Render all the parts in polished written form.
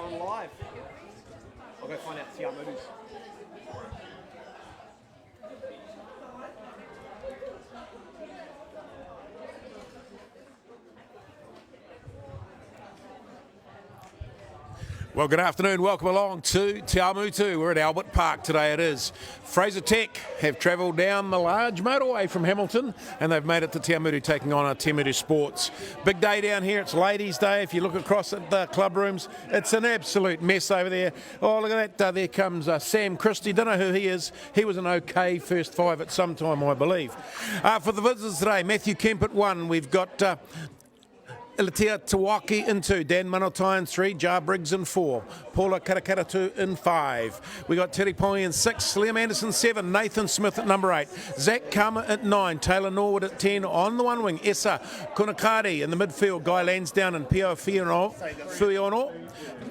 on live. I'll go find out Te Awamutu's. Well, good afternoon. Welcome along to Te Awamutu. We're at Albert Park today. It is. Fraser Tech have travelled down the large motorway from Hamilton and they've made it to Te Awamutu taking on Te Awamutu Sports. Big day down here. It's Ladies' Day. If you look across at the club rooms, it's an absolute mess over there. Oh, look at that. There comes Sam Christie. Don't know who he is. He was an okay first five at some time, I believe. For the visitors today, Matthew Kemp at 1. We've got Ilatia Tawaki in 2, Dan Manotai in 3, Jar Briggs in 4, Paula Karakaratu in 5. We got Terry Pongi in 6, Liam Anderson 7, Nathan Smith at number 8, Zach Kama at 9, Taylor Norwood at 10. On the one wing, Essa Kunakari in the midfield, Guy Lansdowne and Pio Fuiono.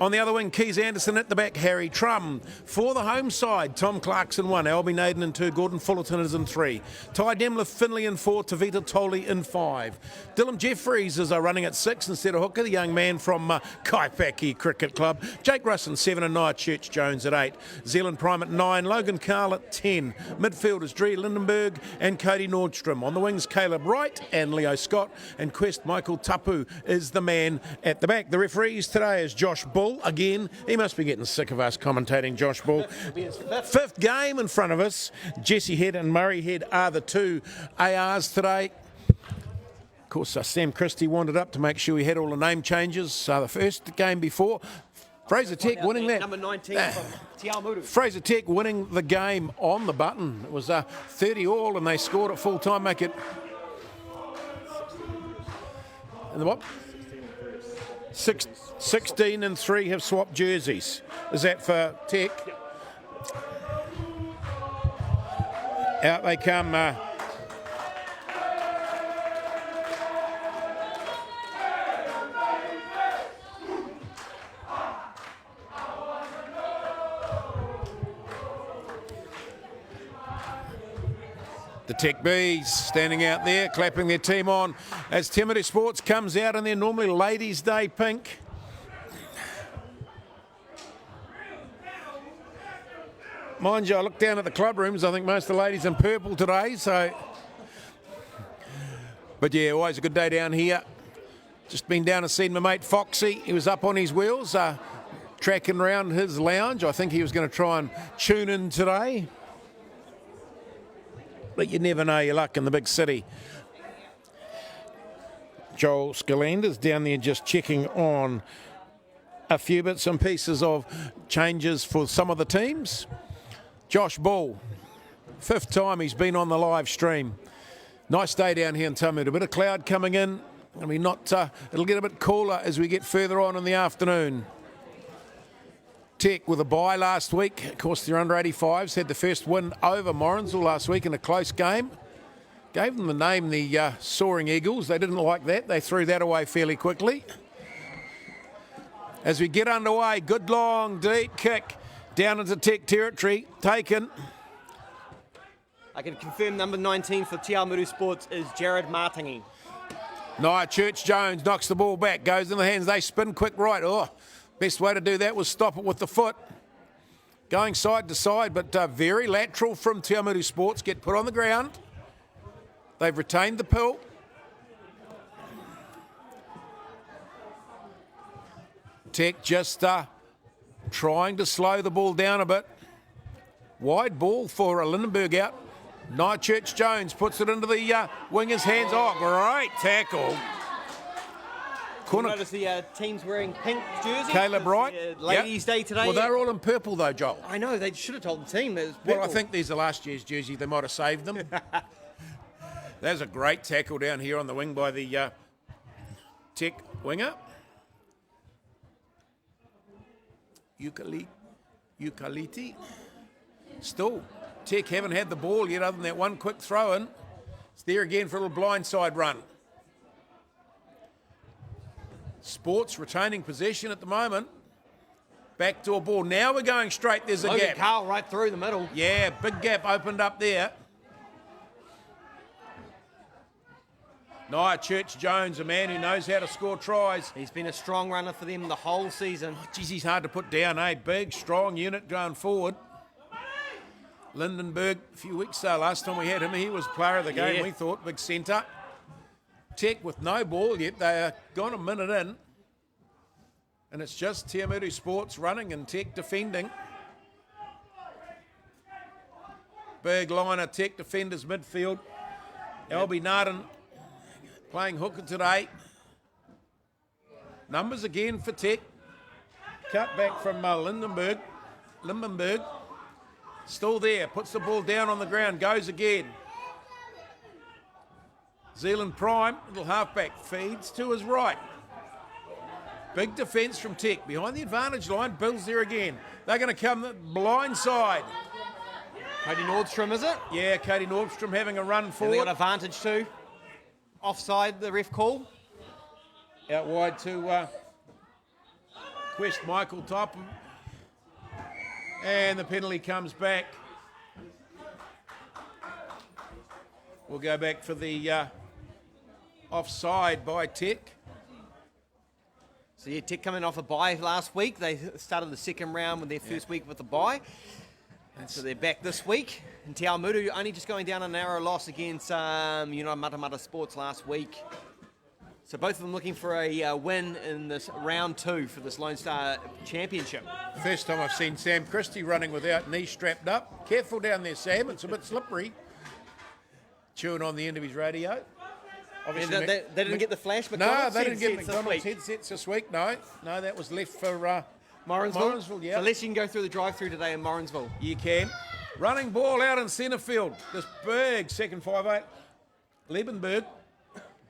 On the other wing, Keys Anderson at the back, Harry Trum. For the home side, Tom Clark's in 1, Albie Naden in 2, Gordon Fullerton is in 3, Ty Demler Finley in 4, Tavita Toley in 5. Dylan Jeffries is running at 6 instead of hooker, the young man from Kaipaki Cricket Club. Jake Russ in 7 and Nia Church Jones at 8. Zealand Prime at 9, Logan Carl at 10. Midfielders Dree Lindenberg and Cody Nordstrom. On the wings, Caleb Wright and Leo Scott. And Quest Michael Tapu is the man at the back. The referees today is Josh Bull. Again, he must be getting sick of us commentating Josh Bull. Fifth game in front of us. Jesse Head and Murray Head are the two ARs today. Of course, Sam Christie wanted up to make sure he had all the name changes. The first game before, Fraser Tech winning that. Number 19 from Te Awamutu. Fraser Tech winning the game on the button. It was 30 all and they scored at full time, make it. And the what? 16 and 3 have swapped jerseys. Is that for Tech? Out they come. The Tech Bees standing out there, clapping their team on as Te Awamutu Sports comes out in their normally Ladies' Day pink. Mind you, I look down at the club rooms, I think most of the ladies in purple today, so. But yeah, always a good day down here. Just been down and seen my mate Foxy. He was up on his wheels, tracking around his lounge. I think he was going to try and tune in today. But you never know your luck in the big city. Joel Scalander's down there just checking on a few bits and pieces of changes for some of the teams. Josh Bull, 5th time he's been on the live stream. Nice day down here in Te Awamutu. A bit of cloud coming in. I mean, it'll get a bit cooler as we get further on in the afternoon. Tech with a bye last week. Of course, their under 85s had the first win over Morrinsville last week in a close game. Gave them the name the Soaring Eagles. They didn't like that. They threw that away fairly quickly. As we get underway, good long deep kick down into Tech territory. Taken. I can confirm number 19 for Te Awamutu Sports is Jared Martingi. Nia Church Jones knocks the ball back, goes in the hands. They spin quick right. Oh. Best way to do that was stop it with the foot. Going side to side, but very lateral from Te Awamutu Sports. Get put on the ground. They've retained the pill. Tech just trying to slow the ball down a bit. Wide ball for Lindenberg out. Nia Church Jones puts it into the winger's hands. Oh, great tackle. Notice the teams wearing pink jerseys. Caleb Wright. Ladies' Day today. Well, they're all in purple though, Joel. I know, they should have told the team. Well, I think these are last year's jersey. They might have saved them. There's a great tackle down here on the wing by the Tech winger. Eucalypti. Still, Tech haven't had the ball yet other than that one quick throw in. It's there again for a little blindside run. Sports retaining possession at the moment. Backdoor ball. Now we're going straight. There's a Logan gap. Carl right through the middle. Yeah, big gap opened up there. Nia Church-Jones, a man who knows how to score tries. He's been a strong runner for them the whole season. Geez, he's hard to put down, eh? Big, strong unit going forward. Lindenberg, a few weeks ago, last time we had him, he was player of the game, we thought, big centre. Tech with no ball yet, they are gone a minute in. And it's just Te Awamutu Sports running and Tech defending. Big line of Tech defenders midfield. Albie Narden playing hooker today. Numbers again for Tech. Cut back from Lindenberg. Still there, puts the ball down on the ground, goes again. Zealand Prime, little halfback, feeds to his right. Big defence from Tech, behind the advantage line, Bill's there again. They're going to come the blind side. Cody Nordstrom, is it? Yeah, Cody Nordstrom having a run forward. And they got advantage too. Offside, the ref call. Out wide to Quest Michael Topham. And the penalty comes back. We'll go back for the offside by Tech. So yeah, Tech coming off a bye last week. They started the second round with their first week with a bye. And so they're back this week. And Te Awamutu only just going down a narrow loss against Matamata Sports last week. So both of them looking for a win in this round 2 for this Lone Star Championship. First time I've seen Sam Christie running without knees strapped up. Careful down there, Sam. It's a bit slippery. Chewing on the end of his radio. Obviously, they didn't get the flash. No, they didn't get McDonald's headsets this week. No, that was left for Morrinsville. Yeah. So unless you can go through the drive-through today in Morrinsville. You can. Running ball out in centre field. This big second 5'8". Liebenberg.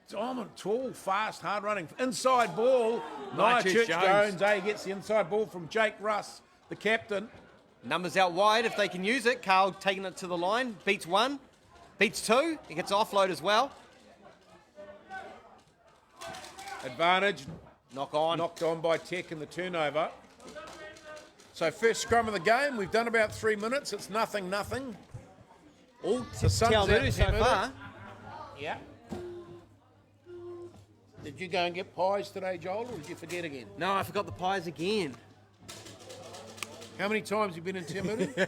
Dominant, tall, fast, hard running. Inside ball. Nia Church-Jones. He gets the inside ball from Jake Russ, the captain. Numbers out wide if they can use it. Carl taking it to the line. Beats 1. Beats 2. He gets offload as well. Advantage. Knocked on by Tech in the turnover. So first scrum of the game. We've done about 3 minutes. It's 0-0. All Te Awamutu so far. Yeah. Did you go and get pies today, Joel, or did you forget again? No, I forgot the pies again. How many times have you been in Te Awamutu?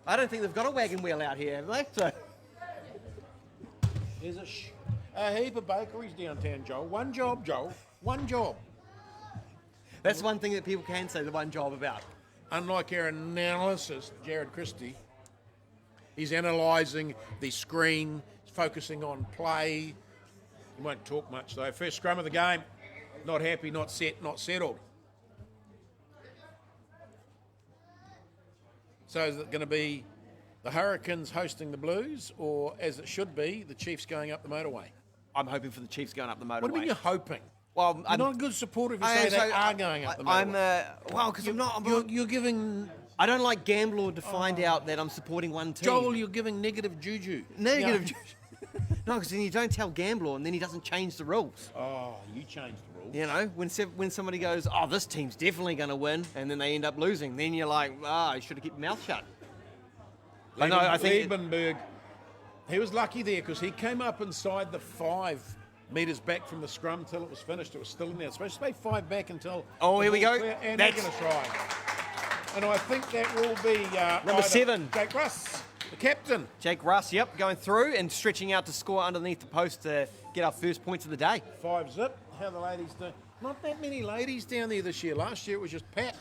I don't think they've got a wagon wheel out here, have they? So. There's a heap of bakeries downtown, Joel. One job, Joel. One job. That's one thing that people can say the one job about. Unlike our analyst, Jared Christie, he's analysing the screen, focusing on play. He won't talk much, though. First scrum of the game. Not happy, not set, not settled. So is it going to be the Hurricanes hosting the Blues, or as it should be, the Chiefs going up the motorway? I'm hoping for the Chiefs going up the motorway. What do you mean you're hoping? Well, you're not a good supporter if you say they are going up the motorway. Because I'm not. You're giving. I don't like Gambler to find out that I'm supporting one team. Joel, you're giving negative juju. Juju. No, because then you don't tell Gambler, and then he doesn't change the rules. Oh, you changed the rules. You know, when somebody goes, oh, this team's definitely going to win, and then they end up losing, then you're like, you should have kept your mouth shut. I think Liebenberg, he was lucky there because he came up inside the 5 metres back from the scrum till it was finished. It was still in there. It's supposed to stay 5 back until. Oh, here we go. And they're going to try. And I think that will be number 7, Jake Russ, the captain. Jake Russ, yep, going through and stretching out to score underneath the post to get our first points of the day. 5 zip. How the ladies do? Not that many ladies down there this year. Last year it was just packed.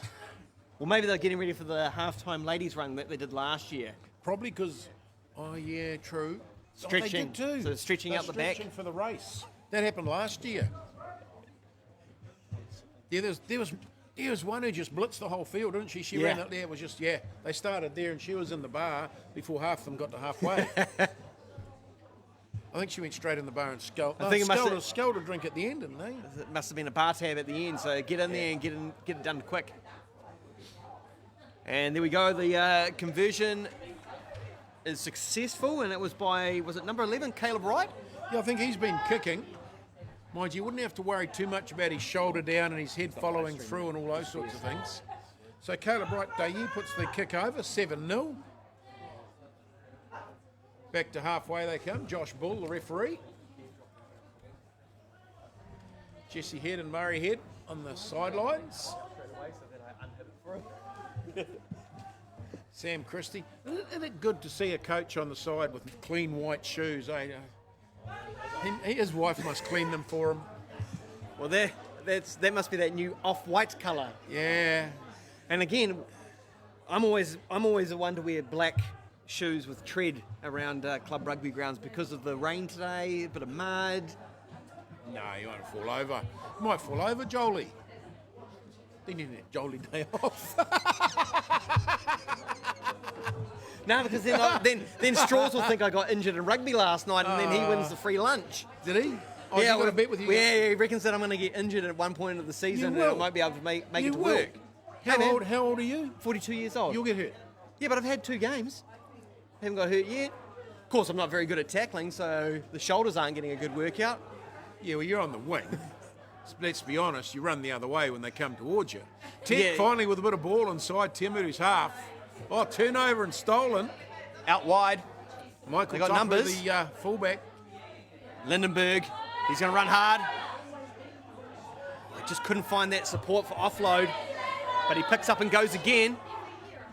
Well, maybe they're getting ready for the halftime ladies run that they did last year. Probably because, true. Stretching. They did too. So stretching out the back. Stretching for the race. That happened last year. Yeah, there was one who just blitzed the whole field, didn't she? She ran up there. It was just, they started there and she was in the bar before half of them got to halfway. I think she went straight in the bar and sculled a drink at the end, didn't they? It must have been a bar tab at the end, so get in there and get it done quick. And there we go, the conversion is successful, and it was it number 11, Caleb Wright? Yeah, I think he's been kicking. Mind you, wouldn't have to worry too much about his shoulder down and his head following through and all those sorts of things. So Caleb Wright, puts the kick over, 7-0. Back to halfway they come. Josh Bull, the referee. Jesse Head and Murray Head on the sidelines. Sam Christie. Isn't it good to see a coach on the side with clean white shoes? His wife must clean them for him. Well, that must be that new off-white colour. Yeah. And again, I'm always the one to wear black shoes with tread around club rugby grounds because of the rain today, a bit of mud. No, you won't fall over. You might fall over, Jolie. Then you need Jolie day off. No, because then Straws will think I got injured in rugby last night, and then he wins the free lunch. Did he? Oh, yeah, you got a bet with you. Yeah, he reckons that I'm going to get injured at one point of the season, and I won't be able to make it to work. How old are you? 42 years old. You'll get hurt. Yeah, but I've had 2 games. Haven't got hurt yet. Of course, I'm not very good at tackling, so the shoulders aren't getting a good workout. Yeah, well, you're on the wing. Let's be honest, you run the other way when they come towards you. Tech finally with a bit of ball inside Temuru's half. Oh, turnover and stolen. Out wide. Michael They got Tupper, numbers. the fullback. Lindenberg, he's going to run hard. I just couldn't find that support for offload, but he picks up and goes again.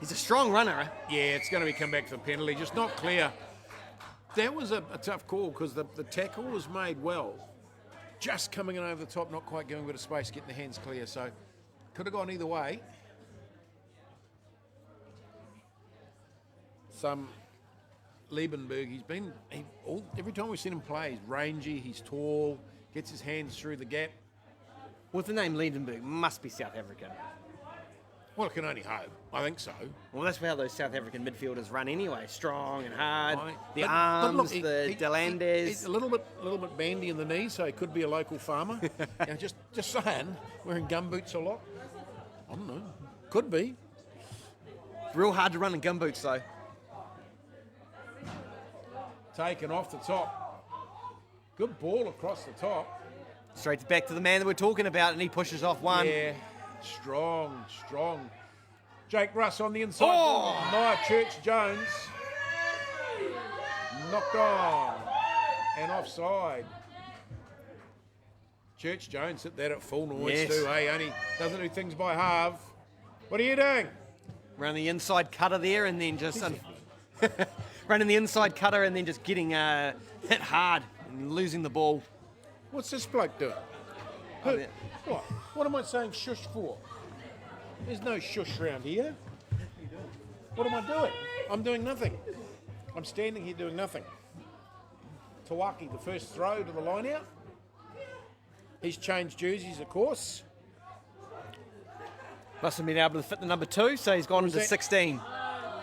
He's a strong runner. Yeah, it's going to be come back to the penalty, just not clear. That was a tough call because the tackle was made well. Just coming in over the top, not quite giving a bit of space, getting the hands clear. So could have gone either way. Some Liebenberg, every time we've seen him play, he's rangy, he's tall, gets his hands through the gap. With the name Lindenberg, must be South African. Well, I can only hope. I think so. Well, that's how those South African midfielders run anyway, strong and hard. But Arms, look, the Delandes. He's a little bit bandy in the knees, so he could be a local farmer. Just saying, wearing gumboots a lot. I don't know. Could be. Real hard to run in gumboots, though. Taken off the top. Good ball across the top. Straight back to the man that we're talking about, and he pushes off one. Yeah, strong. Jake Russ on the inside. Oh! Nia Church-Jones. Knocked on. And offside. Church-Jones hit that at full noise too, eh? Only doesn't do things by half. What are you doing? Running the inside cutter there, and then just... running the inside cutter and then just getting hit hard and losing the ball. What's this bloke doing? What am I saying shush for? There's no shush around here. What am I doing? I'm doing nothing. I'm standing here doing nothing. Tawaki, the first throw to the line out. He's changed jerseys, of course. Must have been able to fit the number 2, so he's gone into 16.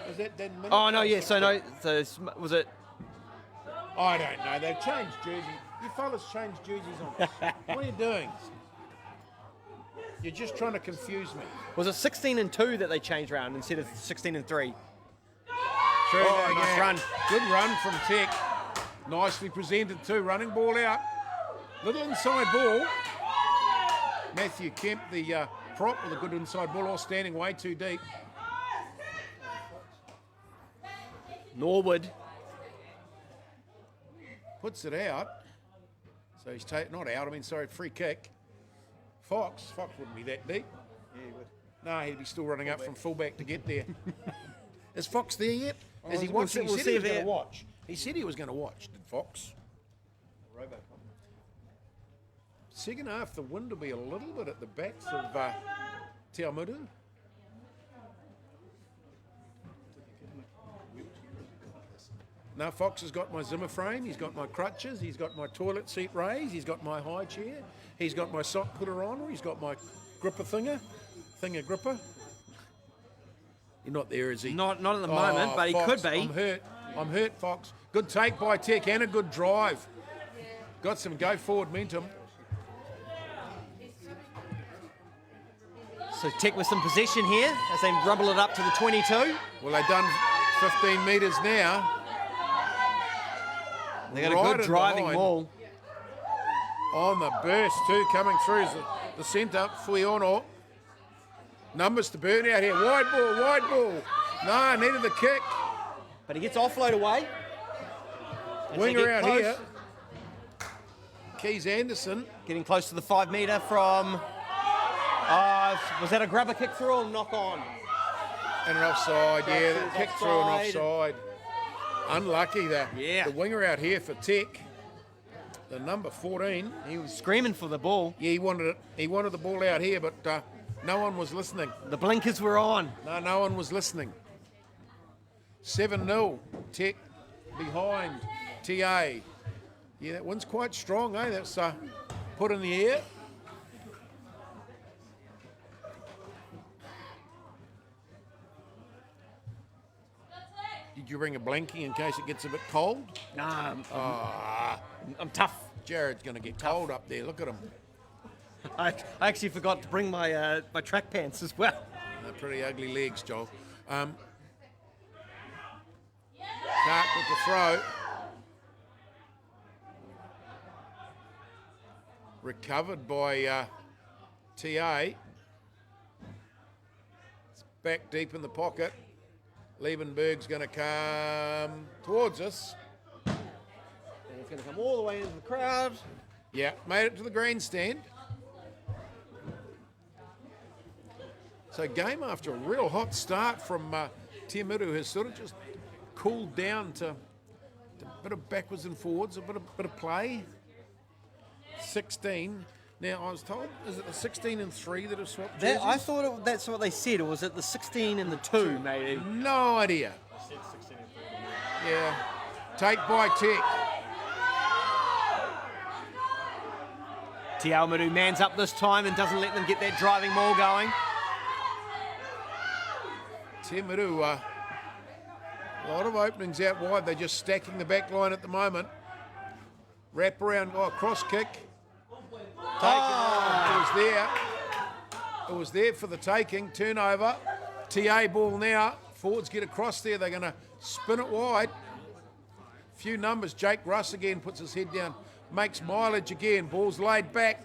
Was that Dan Minnick? Oh, no, yeah, so no, so was it? I don't know. They've changed jerseys. You fellas changed jerseys on us. What are you doing? You're just trying to confuse me. Was it 16 and 2 that they changed around instead of 16 and 3? True. Nice run. Good run from Tech. Nicely presented too. Running ball out. Little inside ball. Matthew Kemp, the prop with a good inside ball, all standing way too deep. Norwood puts it out. So he's not out, free kick. Fox wouldn't be that deep. Yeah, he would. No, he'd be still running up from fullback to get there. Is Fox there yet? Is he watching? We'll He said he was going to watch. He said he was going to watch, did Fox? Second half, the wind will be a little bit at the backs of Te Awamutu. Now Fox has got my Zimmer frame, he's got my crutches, he's got my toilet seat raised, he's got my high chair, he's got my sock putter on, he's got my gripper thinger gripper. You're not there, is he? Not at the moment, but Fox, he could be. I'm hurt, Fox. Good take by Tech and a good drive. Got some go forward momentum. So Tech with some possession here as they rumble it up to the 22. Well, they've done 15 metres now. They got a good driving ball. On the burst too, coming through is the centre, Fuiono. Numbers to burn out here. Wide ball. No, needed the kick. But he gets offload away. Winger out here. Keys Anderson. Getting close to the 5 metre from... was that a grubber kick through or knock on? And an offside, yeah. That's Kick through and offside. Unlucky there. Yeah. The winger out here for Tech. The number 14. He was screaming for the ball. Yeah, he wanted it. He wanted the ball out here, but no one was listening. The blinkers were on. No one was listening. 7-0. Tech behind TA. Yeah, that one's quite strong, eh? That's put in the air. Did you bring a blankie in case it gets a bit cold? Nah, I'm tough. Jared's going to get cold up there. Look at him. I actually forgot to bring my my track pants as well. They're pretty ugly legs, Joel. Clark with the throw. Recovered by TA. It's back deep in the pocket. Liebenberg's going to come towards us. And it's going to come all the way into the crowd. Yeah, made it to the grandstand. So game after a real hot start from Tiamutu has sort of just cooled down to a bit of backwards and forwards, a bit of play. 16. Now, I was told, is it the 16 and 3 that have swapped jerseys? I thought that's what they said, or was it the 16 and the 2, maybe? No idea. I said 16 and 3. Yeah. Take by Tech. Awamutu mans up this time and doesn't let them get that driving maul going. Tiamutu, a lot of openings out wide. They're just stacking the back line at the moment. Wrap around, cross kick. It was there. It was there for the taking. Turnover. TA ball now. Forwards get across there. They're going to spin it wide. Few numbers. Jake Russ again puts his head down. Makes mileage again. Ball's laid back.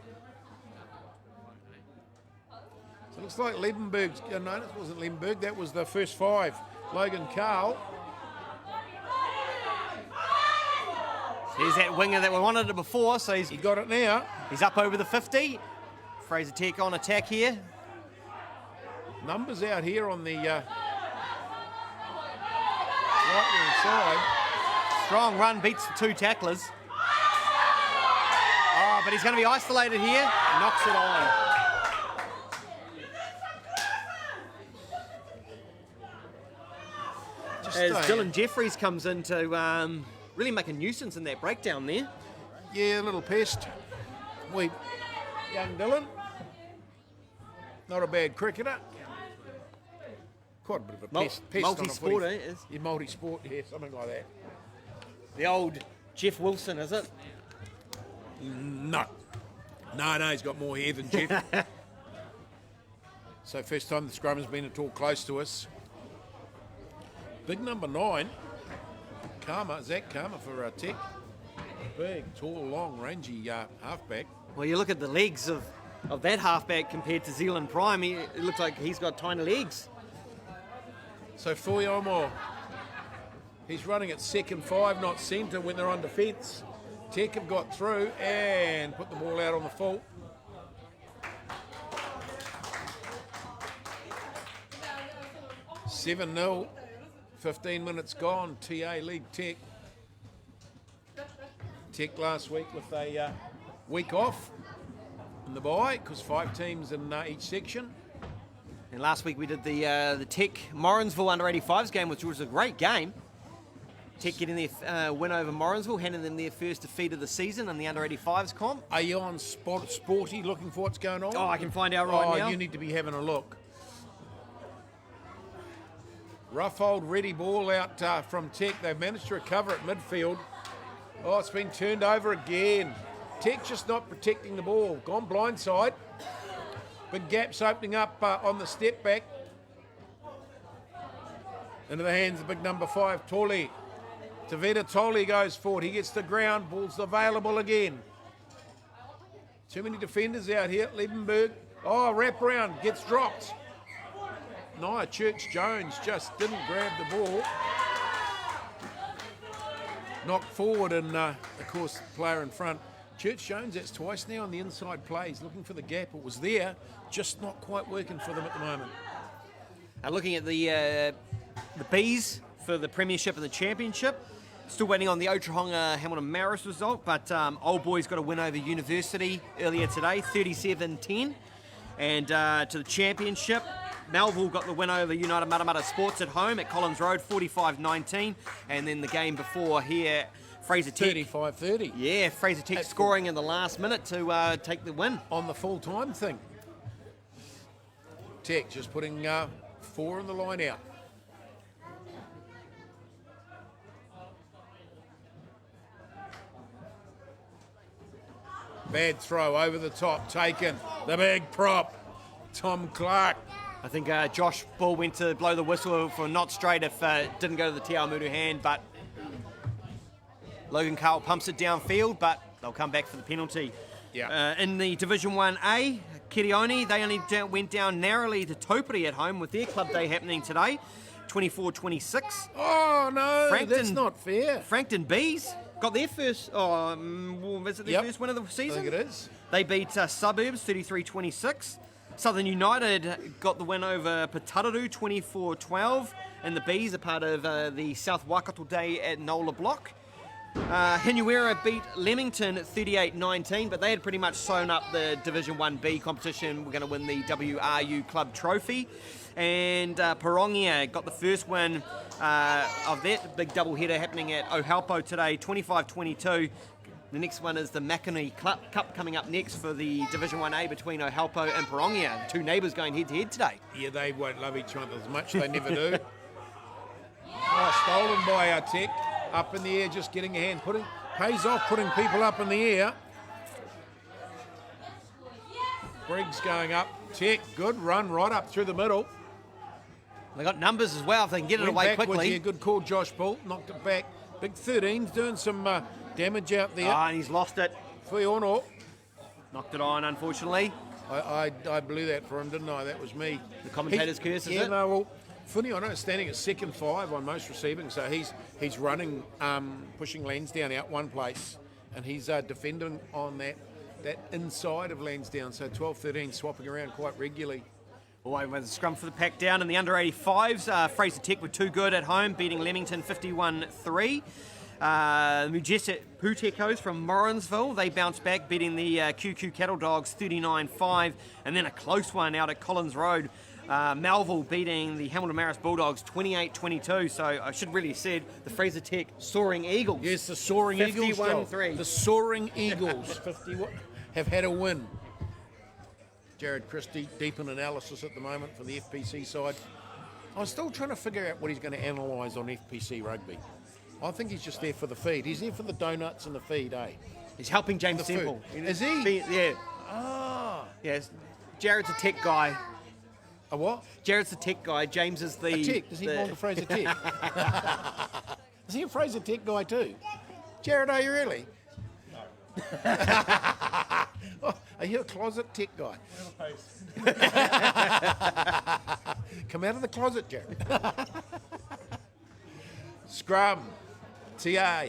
So it looks like Liebenberg's... No, that wasn't Liebenberg. That was the first 5. Logan Carl. Here's that winger that we wanted it before, so He got it now. he's up over the 50. Fraser Tech on attack here. Numbers out here on the right hand side. Strong run, beats the 2 tacklers. Oh, but he's going to be isolated here. Knocks it on. As Dylan Jeffries comes in to really make a nuisance in that breakdown there. Yeah, a little pest. Young Dylan. Not a bad cricketer. Quite a bit of a pest on a Multi-sport, footy. eh? Yeah, multi-sport, yeah, something like that. The old Jeff Wilson, is it? No, he's got more hair than Jeff. So first time the scrum has been at all close to us. Big number 9, Zach Karma for Tech. Big, tall, long, rangy halfback. Well, you look at the legs of that halfback compared to Zealand Prime, it looks like he's got tiny legs. So Fuyomo, he's running at second 5, not centre when they're on defence. Tech have got through and put the ball out on the full. $7-0, 15 minutes gone. TA lead Tech. Tech last week with a week off in the bye because 5 teams in each section. And last week we did the Tech Morrinsville under-85s game, which was a great game. Tech getting their win over Morrinsville, handing them their first defeat of the season in the under-85s comp. Are you on Sporty looking for what's going on? Oh, I can find out right now. You need to be having a look. Rough old ready ball out from Tech. They've managed to recover at midfield. Oh, it's been turned over again. Tech just not protecting the ball. Gone blindside. Big gaps opening up on the step back. Into the hands of big number 5, Tolly. Tavita Tolly goes forward. He gets the ground. Ball's available again. Too many defenders out here. Liebenberg. Oh, wrap around. Gets dropped. Nia Church-Jones just didn't grab the ball. knocked forward, and of course, the player in front, Church Jones, that's twice now on the inside plays, looking for the gap. It was there, just not quite working for them at the moment. Looking at the Bees for the Premiership and the Championship. Still waiting on the Otrahonga Hamilton Maris result, but Old Boys got a win over University earlier today, 37-10. And to the Championship, Melville got the win over United Matamata Sports at home at Collins Road, 45-19. And then the game before here, Fraser Tech. 35-30. Yeah, Fraser Tech scoring in the last minute to take the win. On the full-time thing. Tech just putting 4 in the line out. Bad throw over the top, taken. The big prop, Tom Clark. I think Josh Bull went to blow the whistle for not straight if it didn't go to the Te Awamutu hand, but Logan Carl pumps it downfield, but they'll come back for the penalty. Yeah. In the Division 1A, Kirioni, they only went down narrowly to Topiri at home with their club day happening today, 24-26. Oh, no, that's not fair. Frankton Bees got their first, is it their first win of the season? I think it is. They beat Suburbs 33-26. Southern United got the win over Patararu 24-12, and the Bees are part of the South Waikato Day at Nola Block. Hinuera beat Leamington 38-19, but they had pretty much sewn up the Division 1B competition. We're going to win the WRU Club Trophy. And Parongia got the first win of that big doubleheader happening at Ohalpo today, 25-22. The next one is the Makanui Cup coming up next for the Division 1A between Ohalpo and Parongia. The two neighbours going head-to-head today. Yeah, they won't love each other as much. They never do. Stolen by our Tech. Up in the air, just getting a hand. Pays off putting people up in the air. Briggs going up. Tech, good run right up through the middle. They got numbers as well if they can get it away quickly. Yeah, good call, Josh Bull. Knocked it back. Big 13's doing some damage out there. And he's lost it. Fiono. Knocked it on, unfortunately. I blew that for him, didn't I? That was me. The commentator's curse, is it? Yeah, no, well, Funiano is standing at second 5 on most receiving, so he's running, pushing Lansdowne out one place, and he's defending on that inside of Lansdowne, so 12-13 swapping around quite regularly. Away with the scrum for the pack down, and the under-85s, Fraser Tech were too good at home, beating Leamington 51-3. Majestic Putekos from Morrinsville, they bounced back, beating the QQ Cattle Dogs 39-5, and then a close one out at Collins Road. Melville beating the Hamilton Maris Bulldogs 28-22, so I should really have said the Fraser Tech Soaring Eagles. Yes, the Soaring Eagles. 51-3. The Soaring Eagles 51 have had a win. Jared Christie, deep in analysis at the moment for the FPC side. I'm still trying to figure out what he's going to analyse on FPC rugby. I think he's just there for the feed. He's there for the donuts and the feed, eh? He's helping James Semple. Is he? Yeah. Ah. Yes. Jared's a tech guy. A what? Jared's the tech guy. James is the... A tech? Does he belong to Fraser Tech? Is he a Fraser Tech guy too? Jared, are you really? No. Oh, are you a closet tech guy? Come out of the closet, Jared. Scrum. TA.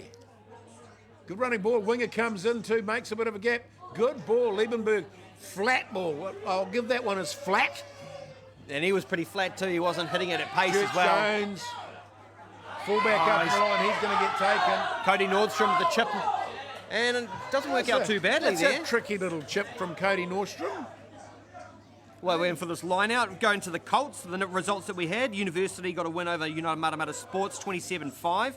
Good running ball. Winger comes in too, makes a bit of a gap. Good ball. Liebenberg. Flat ball. I'll give that one as flat. And he was pretty flat too. He wasn't hitting it at pace as well. Jones. Fullback up the line. He's going to get taken. Cody Nordstrom with the chip. And it doesn't work out too badly there. That's a tricky little chip from Cody Nordstrom. Well, we're in for this line out. Going to the Colts, the results that we had. University got a win over United Matamata Sports, 27-5.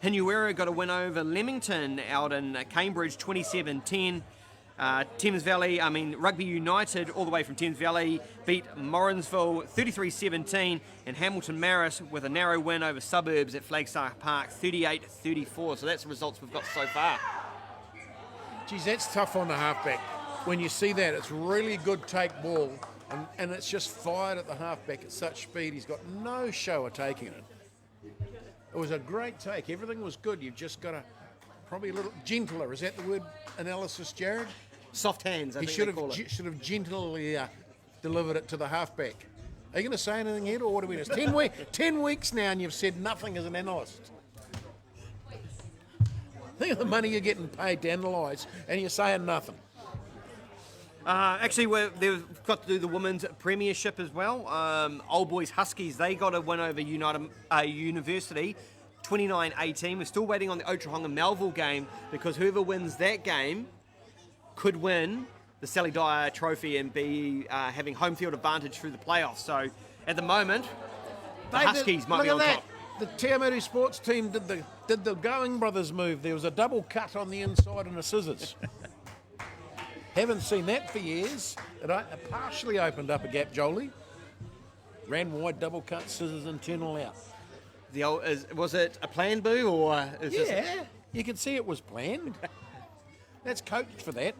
Hinuera got a win over Leamington out in Cambridge, 27-10. Rugby United, all the way from Thames Valley, beat Morrinsville 33-17, and Hamilton Maris with a narrow win over Suburbs at Flagstaff Park, 38-34. So that's the results we've got so far. Geez, that's tough on the halfback. When you see that, it's really good take ball, and it's just fired at the halfback at such speed. He's got no show of taking it. It was a great take. Everything was good. You've just got to probably a little gentler. Is that the word analysis, Jared? Soft hands, I think they call it. He should have gently delivered it to the halfback. Are you going to say anything yet, or what are we doing? 10 weeks now, and you've said nothing as an analyst. Think of the money you're getting paid to analyse, and you're saying nothing. Actually, they've got to do the women's premiership as well. Old Boys Huskies, they got a win over University, 29-18. We're still waiting on the Otahonga Melville game because whoever wins that game could win the Sally Dyer Trophy and be having home field advantage through the playoffs. So at the moment, the Huskies might be on top. The Te Awamutu sports team did the Going Brothers move. There was a double cut on the inside and a scissors. Haven't seen that for years. It partially opened up a gap, Jolie. Ran wide, double cut, scissors, internal out. Was it a plan, Boo, or You can see it was planned. That's coached for that.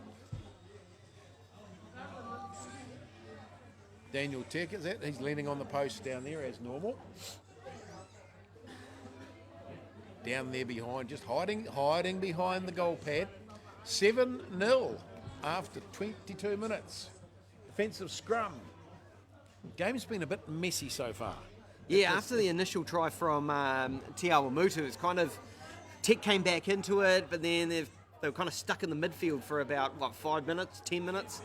Daniel Tech, is that? He's leaning on the post down there as normal. Down there behind, just hiding behind the goal pad. 7-0 after 22 minutes. Defensive scrum. Game's been a bit messy so far. Yeah, after the initial try from Te Awamutu, it's kind of Tech came back into it, but then they were kind of stuck in the midfield for about 5 minutes, 10 minutes.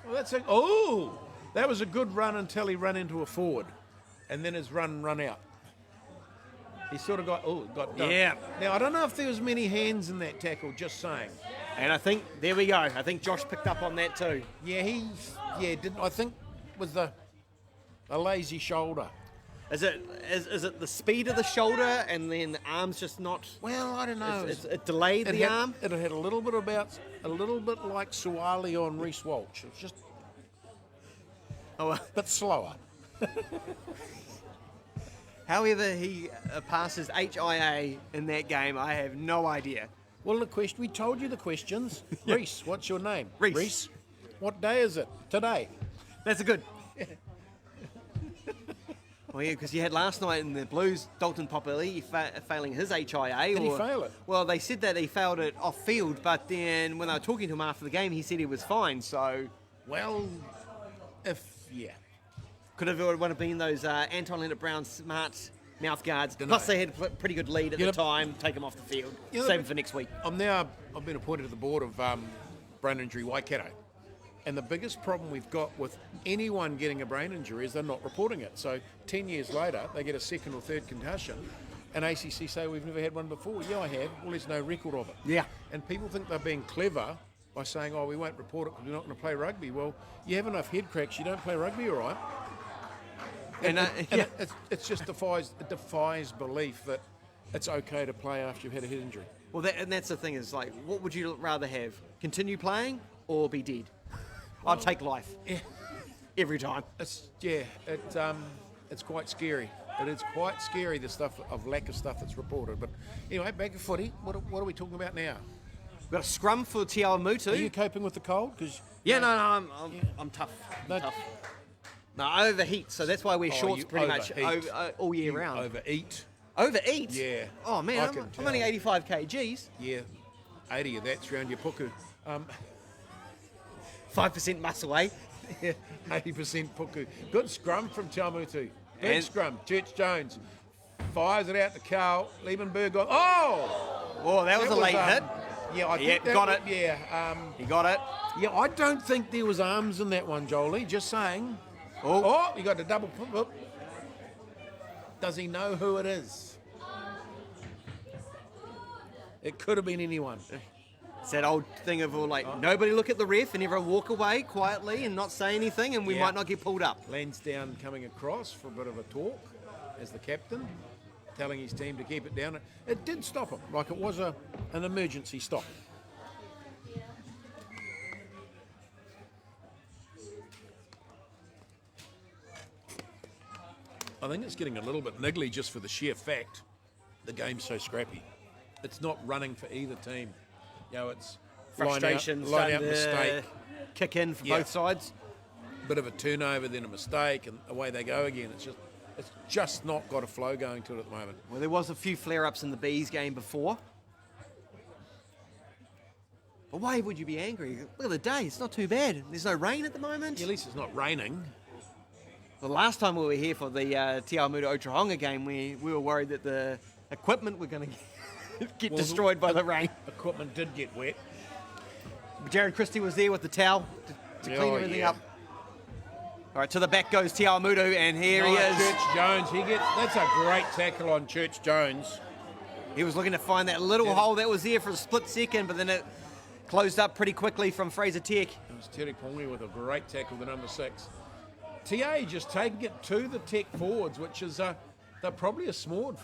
Well, that was a good run until he ran into a forward, and then his run out. He sort of got done. Yeah. Now, I don't know if there was many hands in that tackle, just saying. And I think, there we go. I think Josh picked up on that too. Yeah, I think with a lazy shoulder. Is it the speed of the shoulder and then the arm's just not... Well, I don't know. It delayed the arm? It had a little bit like Suwali on Reece Walsh. It's just a bit slower. However he passes HIA in that game, I have no idea. Well, we told you the questions. Yeah. Reece, what's your name? Reece. What day is it? Today. That's a good... Well, yeah, because you had last night in the Blues, Dalton Popoli failing his HIA. Did he fail it? Well, they said that he failed it off field, but then when they were talking to him after the game, he said he was fine, so... Well, Could have been those Anton Leonard-Brown smart mouth guards. Dunno. Plus, they had a pretty good lead at the time. Take them off the field. Save them for next week. I've been appointed to the board of brain injury Waikato. And the biggest problem we've got with anyone getting a brain injury is they're not reporting it. So 10 years later, they get a second or third concussion, and ACC say, we've never had one before. Yeah, I have. Well, there's no record of it. Yeah. And people think they're being clever by saying, we won't report it because we're not going to play rugby. Well, you have enough head cracks, you don't play rugby all right. It just defies belief that it's okay to play after you've had a head injury. Well, that's the thing is, like, what would you rather have? Continue playing or be dead? I'd take life. Yeah. Every time. It's quite scary. It is quite scary, the lack of stuff that's reported. But anyway, back to footy. What are we talking about now? We've got a scrum for Te Awamutu. Are you coping with the cold? I'm tough. I'm tough. No, I overheat, so that's why I wear shorts pretty much all year round. Overeat? Overeat? Yeah. Oh, man, I'm only 85 kgs. Yeah, 80 of that's around your puku. 5% muscle, eh? Yeah, 80% puku. Good scrum from Te Awamutu. Good scrum. Church Jones fires it out to Carl. Liebenberg got... Oh, that was a late hit. Yeah, I think that got it. Yeah. He got it. Yeah, I don't think there was arms in that one, Jolie. Just saying. Oh, you got the double... Does he know who it is? It could have been anyone. It's that old thing of nobody look at the ref and everyone walk away quietly and not say anything and we might not get pulled up. Lansdowne coming across for a bit of a talk as the captain, telling his team to keep it down. It did stop him, like it was an emergency stop. I think it's getting a little bit niggly just for the sheer fact the game's so scrappy. It's not running for either team. It's frustration, line out mistake, kick in for both sides. Bit of a turnover, then a mistake, and away they go again. It's just not got a flow going to it at the moment. Well, there was a few flare-ups in the Bees game before. But why would you be angry? Look at the day, it's not too bad. There's no rain at the moment. Yeah, at least it's not raining. The last time we were here for the Te Awamutu Otahonga game, we were worried that the equipment were going to get destroyed by the rain. Equipment did get wet. Jared Christie was there with the towel to clean everything up. All right, to the back goes Te Awamutu, and here he is. Church Jones, that's a great tackle on Church Jones. He was looking to find that little hole that was there for a split second, but then it closed up pretty quickly from Fraser Tech. It was Terry Pongi with a great tackle, the number 6. TA just taking it to the Tech forwards, which is they're probably a smaller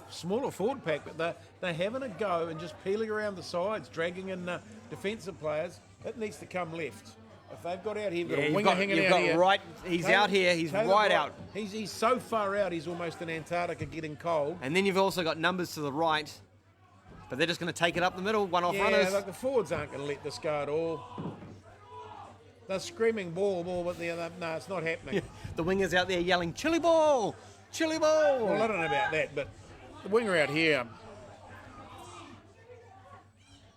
forward pack, but they're having a go and just peeling around the sides, dragging in defensive players. It needs to come left. If they've got out here, you've got a winger hanging out here. Right, he's out here. He's right out. He's so far out. He's almost in Antarctica getting cold. And then you've also got numbers to the right, but they're just going to take it up the middle, one-off runners. Yeah, like the forwards aren't going to let this go at all. They're screaming ball, but no, it's not happening. The wingers out there yelling, "Chili ball, chili ball." Well, I don't know about that, but the winger out here,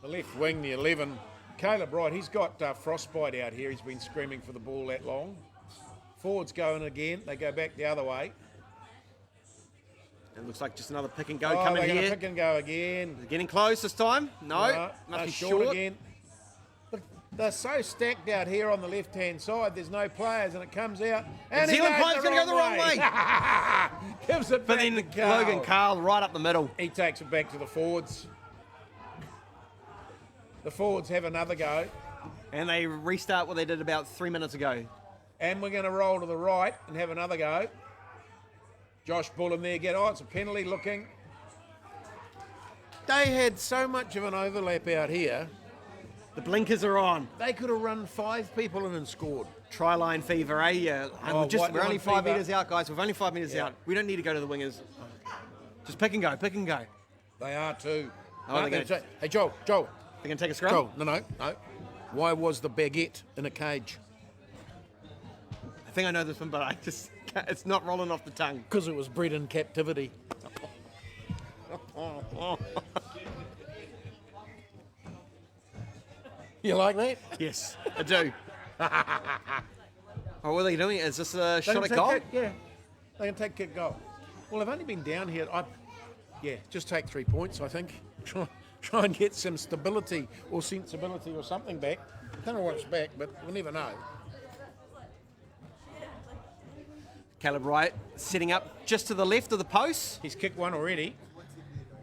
the left wing, the 11. Caleb Wright, he's got frostbite out here. He's been screaming for the ball that long. Forwards going again. They go back the other way. It looks like just another pick and go coming they're here. Going to pick and go again. They're getting close this time. No, nothing short again. But they're so stacked out here on the left-hand side. There's no players, and it comes out. And Zealand Pipe's going to go the wrong way. Gives it But back then to Carl. Logan Carl right up the middle. He takes it back to the forwards. The forwards have another go. And they restart what they did about 3 minutes ago. And we're going to roll to the right and have another go. Josh Bullen there again. Oh, it's a penalty looking. They had so much of an overlap out here. The blinkers are on. They could have run 5 people in and scored. Try line fever, eh? Yeah. And we're only line 5 fever. metres out, guys. We're only 5 metres out. We don't need to go to the wingers. Just pick and go, pick and go. They are too. Oh, they're gonna- Hey, Joel. They're going to take a scrum? Joel, no. Why was the baguette in a cage? I think I know this one, but it's not rolling off the tongue. Because it was bred in captivity. You like that? Yes, I do. Oh, what are they doing? Is this a shot at They goal? can take yeah, they can take kick goal. Well, I've only been down here. Just take 3 points, I think. Try and get some stability or sensibility or something back. I don't know what's back, but we'll never know. Caleb Wright setting up just to the left of the post. He's kicked one already.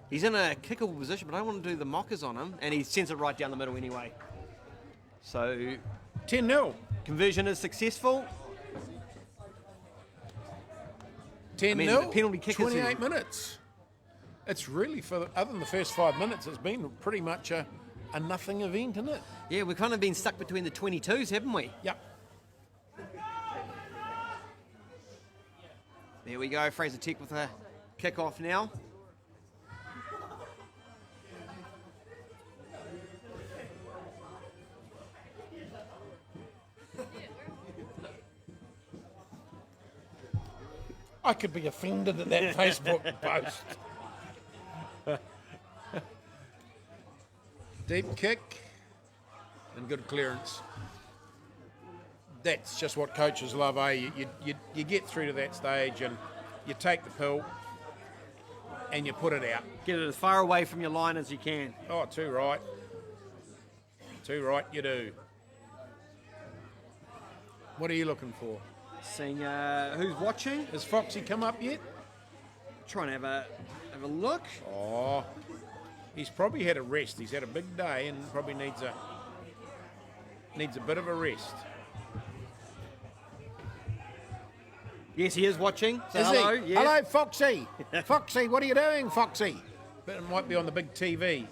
He's in a kickable position, but I don't want to do the mockers on him, and he sends it right down the middle anyway. So 10-0. conversion is successful. 10-0. the penalty kick is 28 minutes. It's really, other than the first 5 minutes, it's been pretty much a nothing event, isn't it? Yeah, we've kind of been stuck between the 22s, haven't we? Yep. There we go, Fraser Tech with a kick-off now. I could be offended at that Facebook post. Deep kick and good clearance. That's just what coaches love, eh? You get through to that stage and you take the pill and you put it out. Get it as far away from your line as you can. Oh, too right. Too right you do. What are you looking for? Seeing who's watching. Has Foxy come up yet? Trying to have a look. Oh, he's probably had a rest. He's had a big day and probably needs a bit of a rest. Yes, he is watching. So Is hello. he? Yes. Hello, Foxy. Foxy, what are you doing, Foxy? But it might be on the big TV.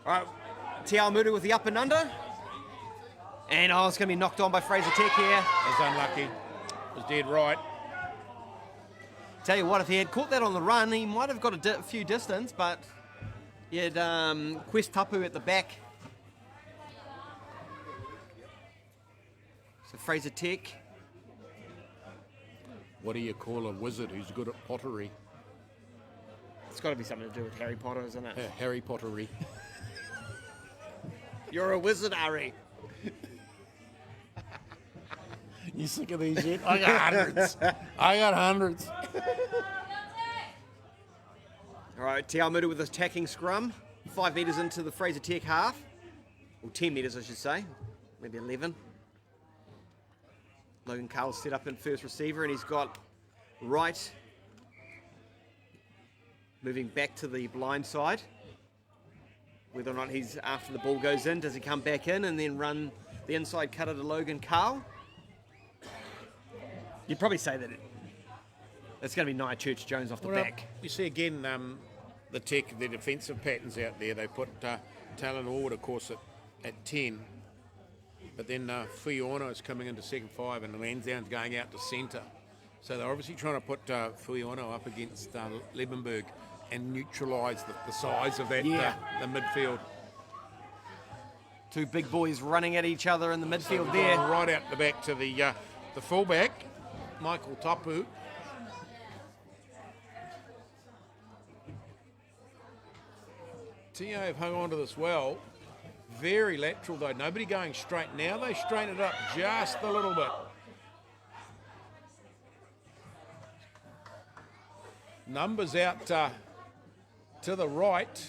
All right, Te Awamutu with the up and under. And it's going to be knocked on by Fraser Tech here. That's unlucky. It was dead right. Tell you what, if he had caught that on the run, he might have got a few distance, but he had Quest Tapu at the back. So Fraser Tech. What do you call a wizard who's good at pottery? It's got to be something to do with Harry Potter, isn't it? Harry Pottery. You're a wizard, Harry. You sick of these yet? I got hundreds. All right, Te Awamutu with a attacking scrum. 5 metres into the Fraser Tech half. Or 10 metres, I should say. Maybe 11. Logan Carl's set up in first receiver, and he's got Wright moving back to the blind side. Whether or not he's, after the ball goes in, does he come back in and then run the inside cutter to Logan Carl? You'd probably say that it's going to be Nia Church-Jones off the back. You see again the Tech, their defensive patterns out there. They put Talon Ward, of course, at 10. But then Fuiono is coming into second 5 and Lansdowne's going out to centre. So they're obviously trying to put Fuiono up against Liebenberg and neutralise the size of that the midfield. Two big boys running at each other in the midfield there. Right out the back to the fullback, Michael Tapu. Tio have hung on to this well. Very lateral though. Nobody going straight. Now they straighten it up just a little bit. Numbers out to the right.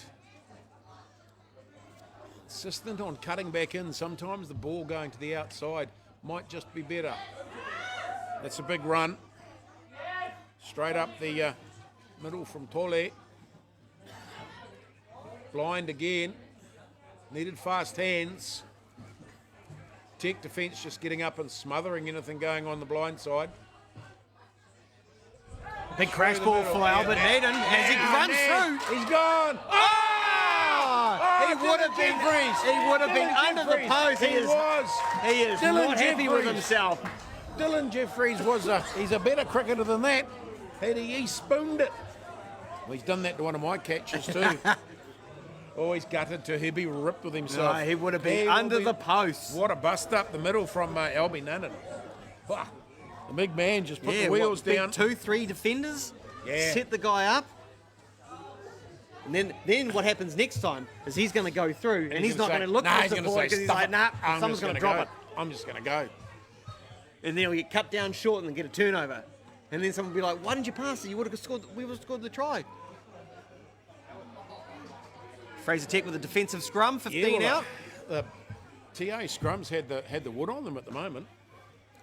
Insistent on cutting back in. Sometimes the ball going to the outside might just be better. That's a big run. Straight up the middle from Tole. Blind again. Needed fast hands. Tech defence just getting up and smothering anything going on the blind side. Big crash ball for Albert Naden as he runs through. He's gone. He would have been He would have been under the post. He is Dylan not happy with Jeffries. himself. Dylan Jeffries he's a better cricketer than that. He spooned it. Well, he's done that to one of my catches too. He's gutted to he'd be ripped with himself. No, he would have been under the post. What a bust up the middle from Albie Nunnan. The big man just put the wheels down. 2-3 defenders. Yeah. Set the guy up. And then what happens next time is he's going to go through and he's not going to look for support because he's like, nah, someone's going to drop it. I'm just going to go. And then he'll get cut down short and then get a turnover. And then someone will be like, why didn't you pass it? We would have scored the try. Fraser Tech with a defensive scrum, 15 out. The TA scrums had the wood on them at the moment.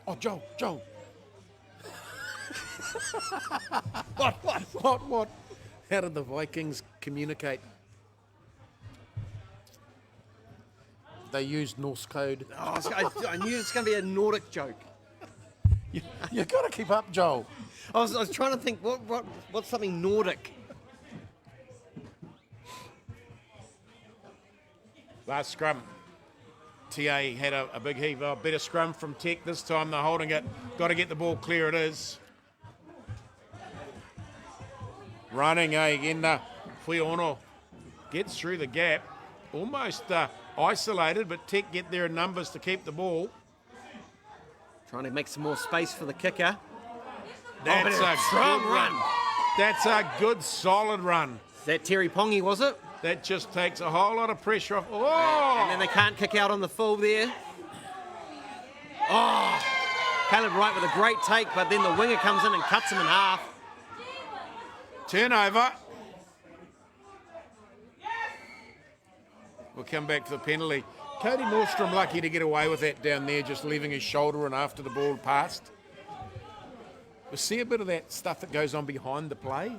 Oh, Joel. What? How did the Vikings communicate? They used Norse code. Oh, I knew it's going to be a Nordic joke. You've got to keep up, Joel. I was trying to think, what's something Nordic? Last scrum. TA had a big heave. Better scrum from Tech this time. They're holding it. Got to get the ball clear. It is. Running again. Fuiono gets through the gap. Almost isolated, but Tech get there in numbers to keep the ball. Trying to make some more space for the kicker. That's a strong good run. That's a good, solid run. Is that Terry Pongi, was it? That just takes a whole lot of pressure off. And then they can't kick out on the full there. Caleb Wright with a great take, but then the winger comes in and cuts him in half. Turnover. We'll come back to the penalty. Cody Nordstrom lucky to get away with that down there, just leaving his shoulder and after the ball passed. We see a bit of that stuff that goes on behind the play.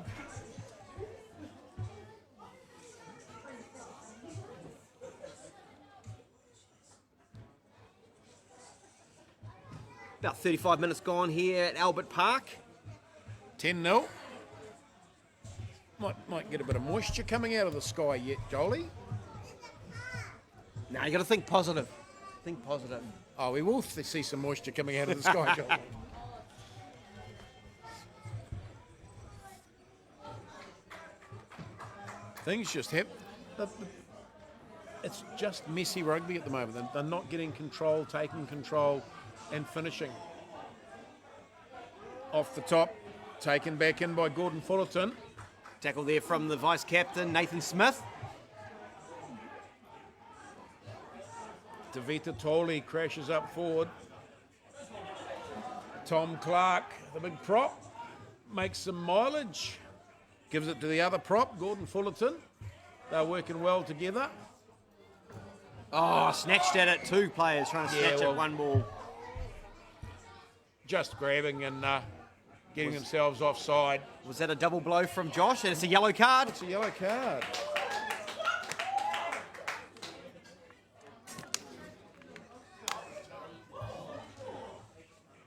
About 35 minutes gone here at Albert Park. 10-0. Might get a bit of moisture coming out of the sky yet, Jolie. Now you got to think positive. Think positive. Oh, we will see some moisture coming out of the sky, Jolie. Things just happen. It's just messy rugby at the moment. They're not getting control, taking control, and finishing. Off the top, taken back in by Gordon Fullerton. Tackle there from the vice-captain, Nathan Smith. Davita Tolley crashes up forward. Tom Clark, the big prop, makes some mileage. Gives it to the other prop, Gordon Fullerton. They're working well together. Oh, snatched at it. Two players trying to snatch at one ball. Just grabbing and getting themselves offside. Was that a double blow from Josh? And it's a yellow card. It's a yellow card.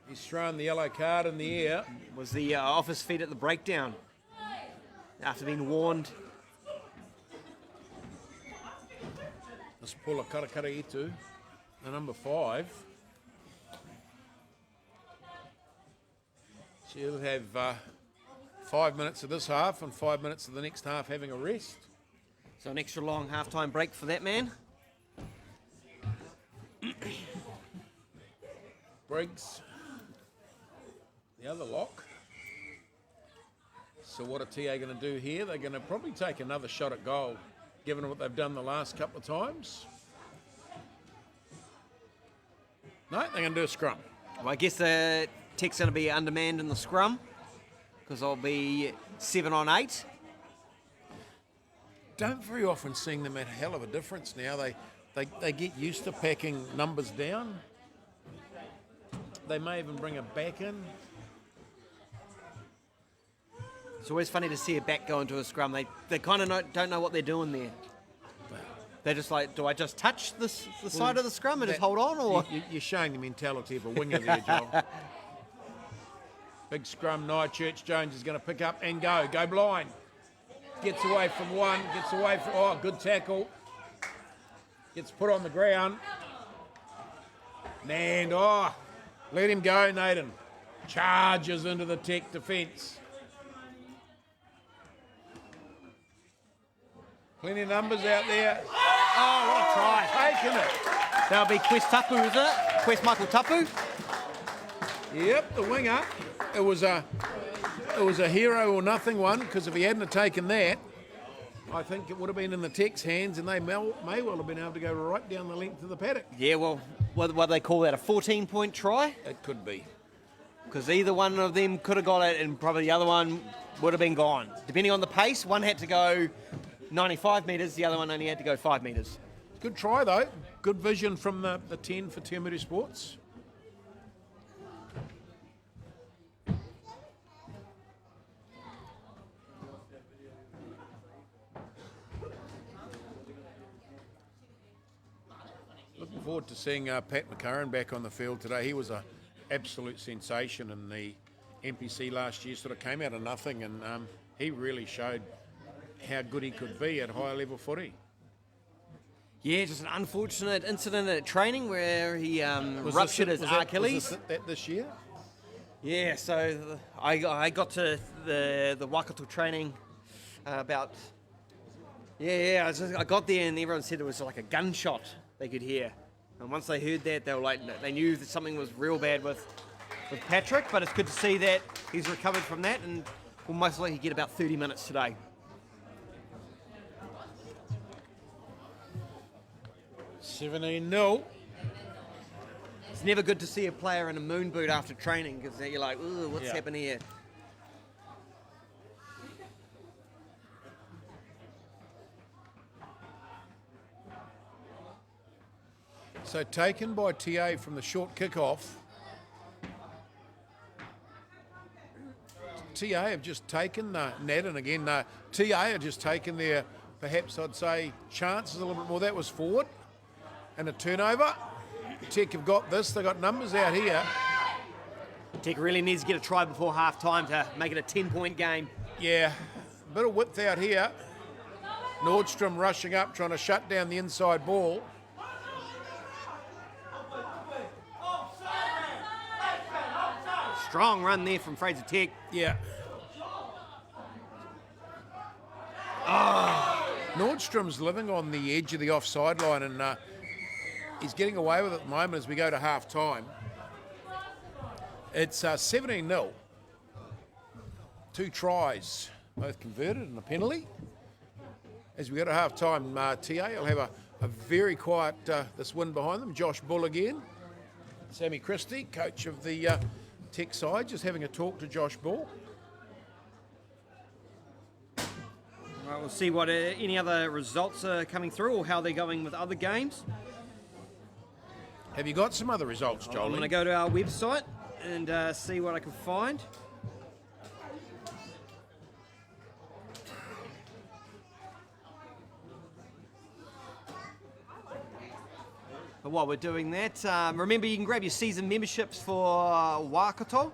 He's thrown the yellow card in the air. Was the off his feet at the breakdown after being warned. Let's pull a Karakara-itu, the number 5. So he'll have 5 minutes of this half and 5 minutes of the next half having a rest. So an extra long halftime break for that man. Briggs, the other lock. So what are TA going to do here? They're going to probably take another shot at goal, given what they've done the last couple of times. No, they're going to do a scrum. Well, I guess the Tech's going to be undermanned in the scrum because I'll be 7 on 8. Don't very often seeing them at a hell of a difference now. They get used to packing numbers down. They may even bring a back in. It's always funny to see a back go into a scrum. They kind of don't know what they're doing there. They're just like, do I just touch the side of the scrum and just hold on? Or You're showing the mentality of a winger there, Joel. Big scrum, Church Jones is going to pick up and go blind. Gets away from one, good tackle. Gets put on the ground. And, let him go, Nathan. Charges into the Tech defence. Plenty of numbers out there. oh, what a try! Taking it. That'll be Quest Tapu, is it? Quest Michael Tapu. Yep, the winger. It was a hero or nothing one, because if he hadn't have taken that, I think it would have been in the Tech's hands, and they may well have been able to go right down the length of the paddock. Yeah, well, what do they call that? A 14-point try? It could be. Because either one of them could have got it, and probably the other one would have been gone. Depending on the pace, one had to go 95 metres, the other one only had to go 5 metres. Good try, though. Good vision from the 10 for Te Awamutu Sports. Looking forward to seeing Pat McCurran back on the field today. He was an absolute sensation in the NPC last year, sort of came out of nothing, and he really showed how good he could be at higher level footy. Yeah, just an unfortunate incident at training where he ruptured his Achilles. Was this year? Yeah, so I got to the Waikato training about... Yeah, I got there and everyone said it was like a gunshot they could hear. And once they heard that, they knew that something was real bad with Patrick, but it's good to see that he's recovered from that and will most likely get about 30 minutes today. $17-0. It's never good to see a player in a moon boot after training because you're like, ooh, what's happening here? So taken by TA from the short kick-off. TA have just taken Ned, and again, TA have just taken their, perhaps I'd say, chances a little bit more. That was forward. And a turnover. Tech have got this. They've got numbers out here. Tech really needs to get a try before half-time to make it a 10-point game. Yeah, a bit of width out here. Nordstrom rushing up, trying to shut down the inside ball. Strong run there from Fraser Tech. Yeah. Nordstrom's living on the edge of the offside line, and he's getting away with it at the moment as we go to half-time. It's 17-0. 2 tries, both converted and a penalty. As we go to half-time, TA will have a very quiet this win behind them. Josh Bull again. Sammy Christie, coach of the Tech side, just having a talk to Josh Bull. All right, we'll see what any other results are coming through or how they're going with other games. Have you got some other results, Joel? I'm going to go to our website and see what I can find. But while we're doing that, remember you can grab your season memberships for Waikato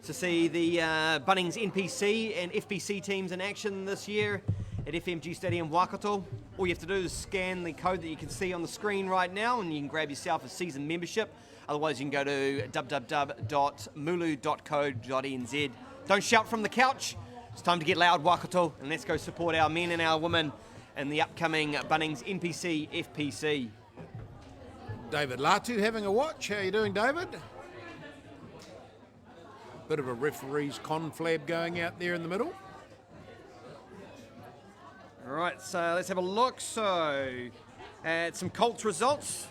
to see the Bunnings NPC and FPC teams in action this year at FMG Stadium Waikato. All you have to do is scan the code that you can see on the screen right now and you can grab yourself a season membership. Otherwise you can go to www.mulu.co.nz. Don't shout from the couch. It's time to get loud, Waikato, and let's go support our men and our women in the upcoming Bunnings NPC FPC. David Latu having a watch. How are you doing, David? Bit of a referee's conflab going out there in the middle. All right, so let's have a look. So, at some Colts results.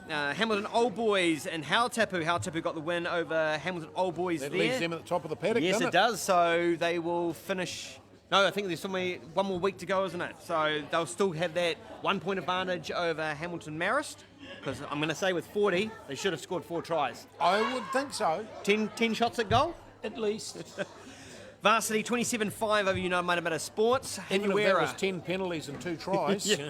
Hamilton Old Boys and Hautapu. Hautapu got the win over Hamilton Old Boys That there. leaves them at the top of the paddock, Yes, doesn't it does. So they will finish. No, I think there's one more week to go, isn't it? So they'll still have that 1 point advantage over Hamilton Marist. Because I'm going to say with 40, they should have scored 4 tries. I would think so. 10 shots at goal? At least. Varsity 27-5 over United Matamata Sports. Even if that was 10 penalties and 2 tries. Yeah.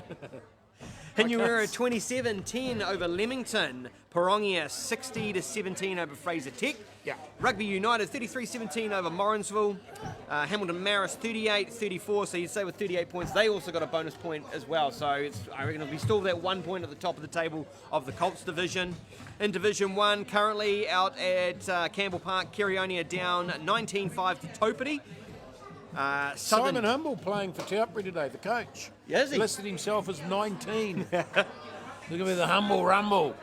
Hinuera 27-10 over Leamington. Porongia 60-17 over Fraser Tech. Yeah. Rugby United 33-17 over Morrinsville. Hamilton Marist 38-34. So you'd say with 38 points, they also got a bonus point as well. So I reckon it'll be still that 1 point at the top of the table of the Colts division. In Division 1, currently out at Campbell Park, Kirionia down 19-5 to Topiti. Simon Humble playing for Taupri today, the coach. Yeah, is he? Listed himself as 19. Look at me, the Humble Rumble.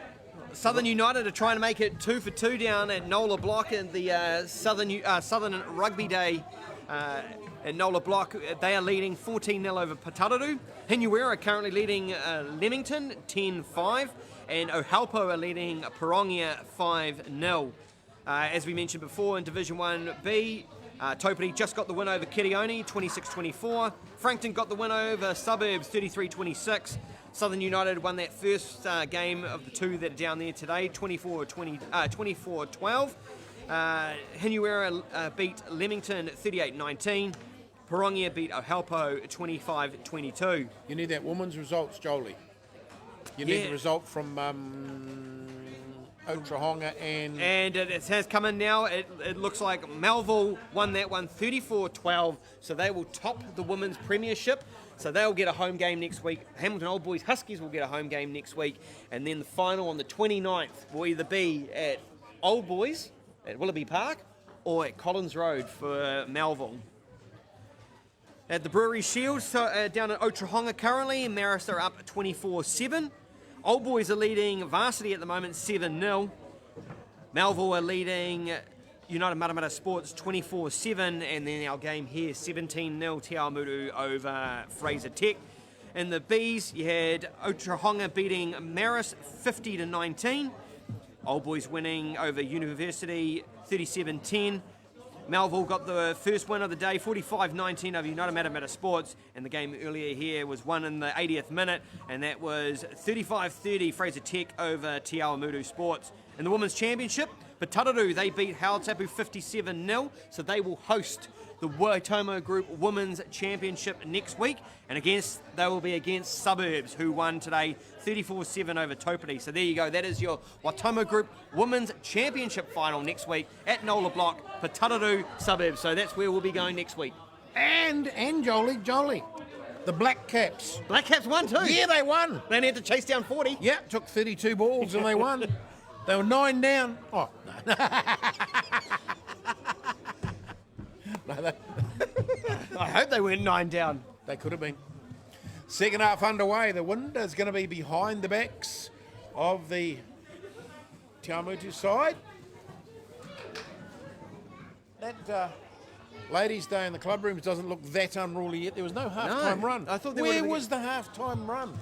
Southern United are trying to make it 2 for 2 down at Nola Block in the Southern Rugby Day at Nola Block. They are leading 14-0 over Patararu. Hinuera are currently leading Leamington 10-5, and Ohalpo are leading Porongia 5-0. As we mentioned before, in Division 1B, Topiti just got the win over Kirioni, 26-24. Frankton got the win over Suburbs, 33-26. Southern United won that first game of the 2 that are down there today, 24-12. Hinuera beat Leamington 38-19. Porongia beat Ohalpo 25-22. You need that woman's results, Jolie. You need the result from Otrahonga and it has come in now. It looks like Melville won that one 34-12, so they will top the women's premiership. So they'll get a home game next week. Hamilton Old Boys Huskies will get a home game next week, and then the final on the 29th will either be at Old Boys at Willoughby Park or at Collins Road for Melville. At the Brewery Shield, down at Otrahonga currently, Marist are up 24-7. Old Boys are leading Varsity at the moment 7-0. Melville are leading United Matamata Sports 24-7, and then our game here 17-0 Te Awamutu over Fraser Tech. In the Bs, you had Otrahonga beating Marist 50-19. Old Boys winning over University 37-10. Melville got the first win of the day, 45-19 over United Matamata Sports, and the game earlier here was won in the 80th minute, and that was 35-30 Fraser Tech over Te Awamutu Sports. In the Women's Championship, Patararu, they beat Hautapu 57-0, so they will host the Waitomo Group Women's Championship next week, and they will be against Suburbs, who won today 34-7 over Topiti. So there you go, that is your Waitomo Group Women's Championship final next week at Nola Block, Patararu Suburbs. So that's where we'll be going next week. And Jolie, the Black Caps. Black Caps won too. Yeah, they won. They had to chase down 40. Yeah, took 32 balls and they won. They were 9 down. Oh, no. I hope they went 9 down. They could have been. Second half underway. The wind is going to be behind the backs of the Te Awamutu side. That Ladies' Day in the club rooms doesn't look that unruly yet. There was no half-time run. I thought Where was the half-time run?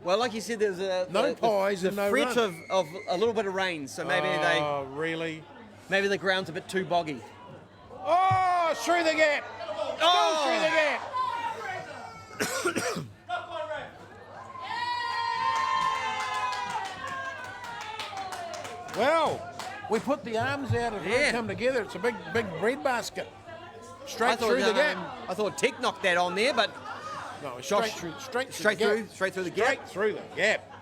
Well, like you said, there's No pies and no threat run. of a little bit of rain, so maybe really? maybe the ground's a bit too boggy. Oh, through the gap. Still through the gap. Well, we put the arms out and Yeah. come together. It's a big bread basket. I Straight thought, through the gap. I thought Tech knocked that on there, but No, Josh, straight straight the through the gap. gap. Straight through the gap.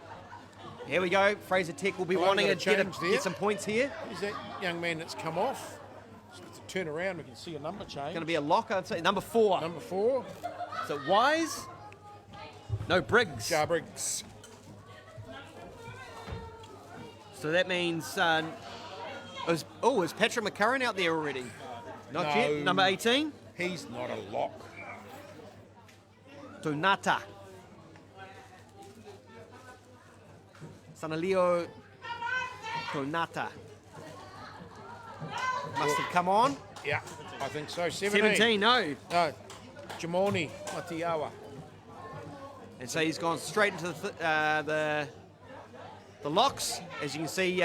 Here we go. Fraser Tech will be Well, wanting I've to got a change there. get some points here. Who's that young man that's come off? So to turn around, we can see a number change. Going to be a lock, I'd say. Number 4. Number 4, Is it Wise? No, Briggs. Briggs. So that means... is Patrick McCurran out there already? Not No. yet. Number 18? He's not a lock. Tunata. Sanaleo Tunata. Must have come on. Yeah, I think so. 17. 17, no. No, Jamoni Matiawa. And so he's gone straight into the locks. As you can see,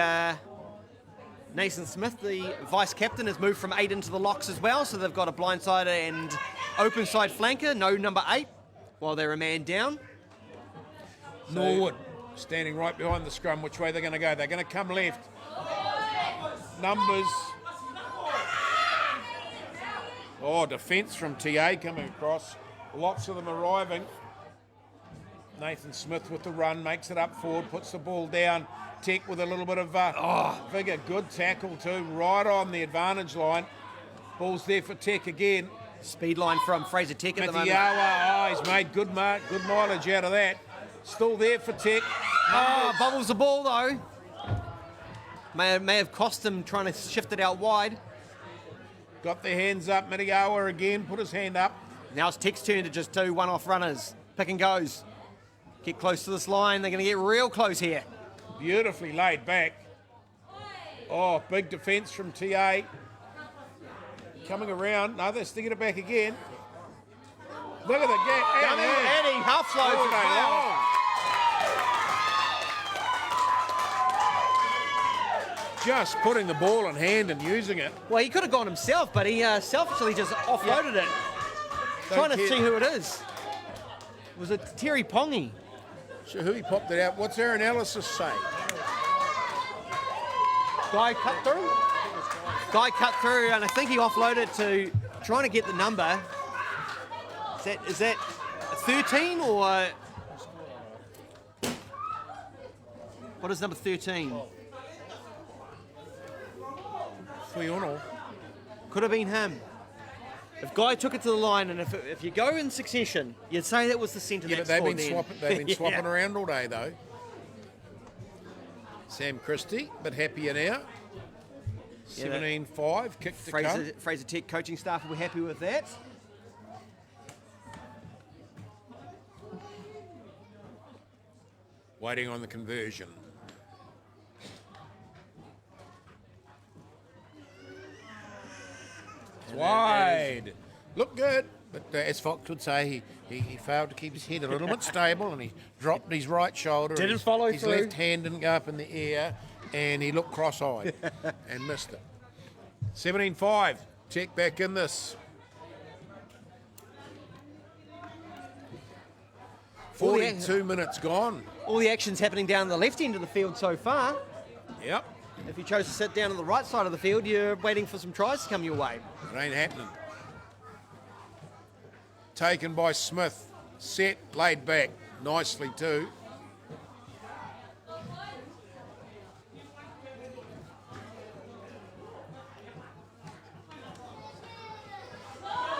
Nathan Smith, the vice captain, has moved from 8 into the locks as well. So they've got a blindside and open side flanker. No number 8 while they're a man down. Norwood standing right behind the scrum. Which way they're going to go? They're going to come left. Numbers. Oh, defence from TA coming across. Lots of them arriving. Nathan Smith with the run, makes it up forward, puts the ball down. Tech with a little bit of vigor. Good tackle too, right on the advantage line. Ball's there for Tech again. Speed line from Fraser Tech at the moment. Matiawa, he's made good mileage out of that. Still there for Tech. Bubbles the ball though. May have cost him trying to shift it out wide. Got their hands up. Matiawa again, put his hand up. Now it's Tech's turn to just do one-off runners. Pick and goes. Get close to this line. They're going to get real close here. Beautifully laid back. Oh, big defence from TA. Coming around. No, they're sticking it back again. Look at the gap. Down in, Eddie, half flows All as day well. long. Just putting the ball in hand and using it. Well, he could have gone himself, but he selfishly just offloaded it. Trying to care. see who it is. Was it Terry Pongi? So who he popped it out? What's our analysis say? Guy cut through? Guy cut through, and I think he offloaded to trying to get the number. Is that a 13 or... What is number 13? Fuyono. Could have been him. If Guy took it to the line, and if you go in succession, you'd say that was the centre Yeah, that but scored they've been swapping Yeah. around all day though. Sam Christie, but happier now. 17-5, kick to come. Fraser Tech coaching staff will be happy with that. Waiting on the conversion. It's wide. Looked good, but as Fox would say, he failed to keep his head a little bit stable, and he dropped his right shoulder. Didn't his, follow his through. left hand didn't go up in the air, and he looked cross-eyed and missed it. 17-5. Check back in this. 42 minutes gone. All the action's happening down the left end of the field so far. Yep, If you chose to sit down on the right side of the field, you're waiting for some tries to come your way. it ain't happening. Taken by Smith. Set, laid back nicely too.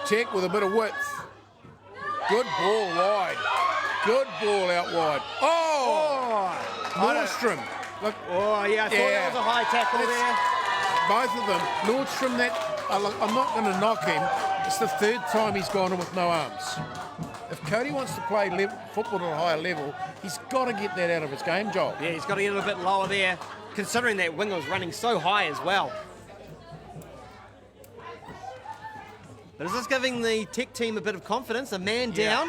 Tech with a bit of width. Good ball wide. Good ball out wide. Oh! Nordstrom. Look, Oh, yeah, I thought that was a high tackle there. both of them. Nordstrom, I'm not going to knock him. It's the third time he's gone in with no arms. If Cody wants to play football at a higher level, he's got to get that out of his game, Joel. Yeah, he's got to get a little bit lower there, considering that winger was running so high as well. But is this giving the Tech team a bit of confidence? A man down.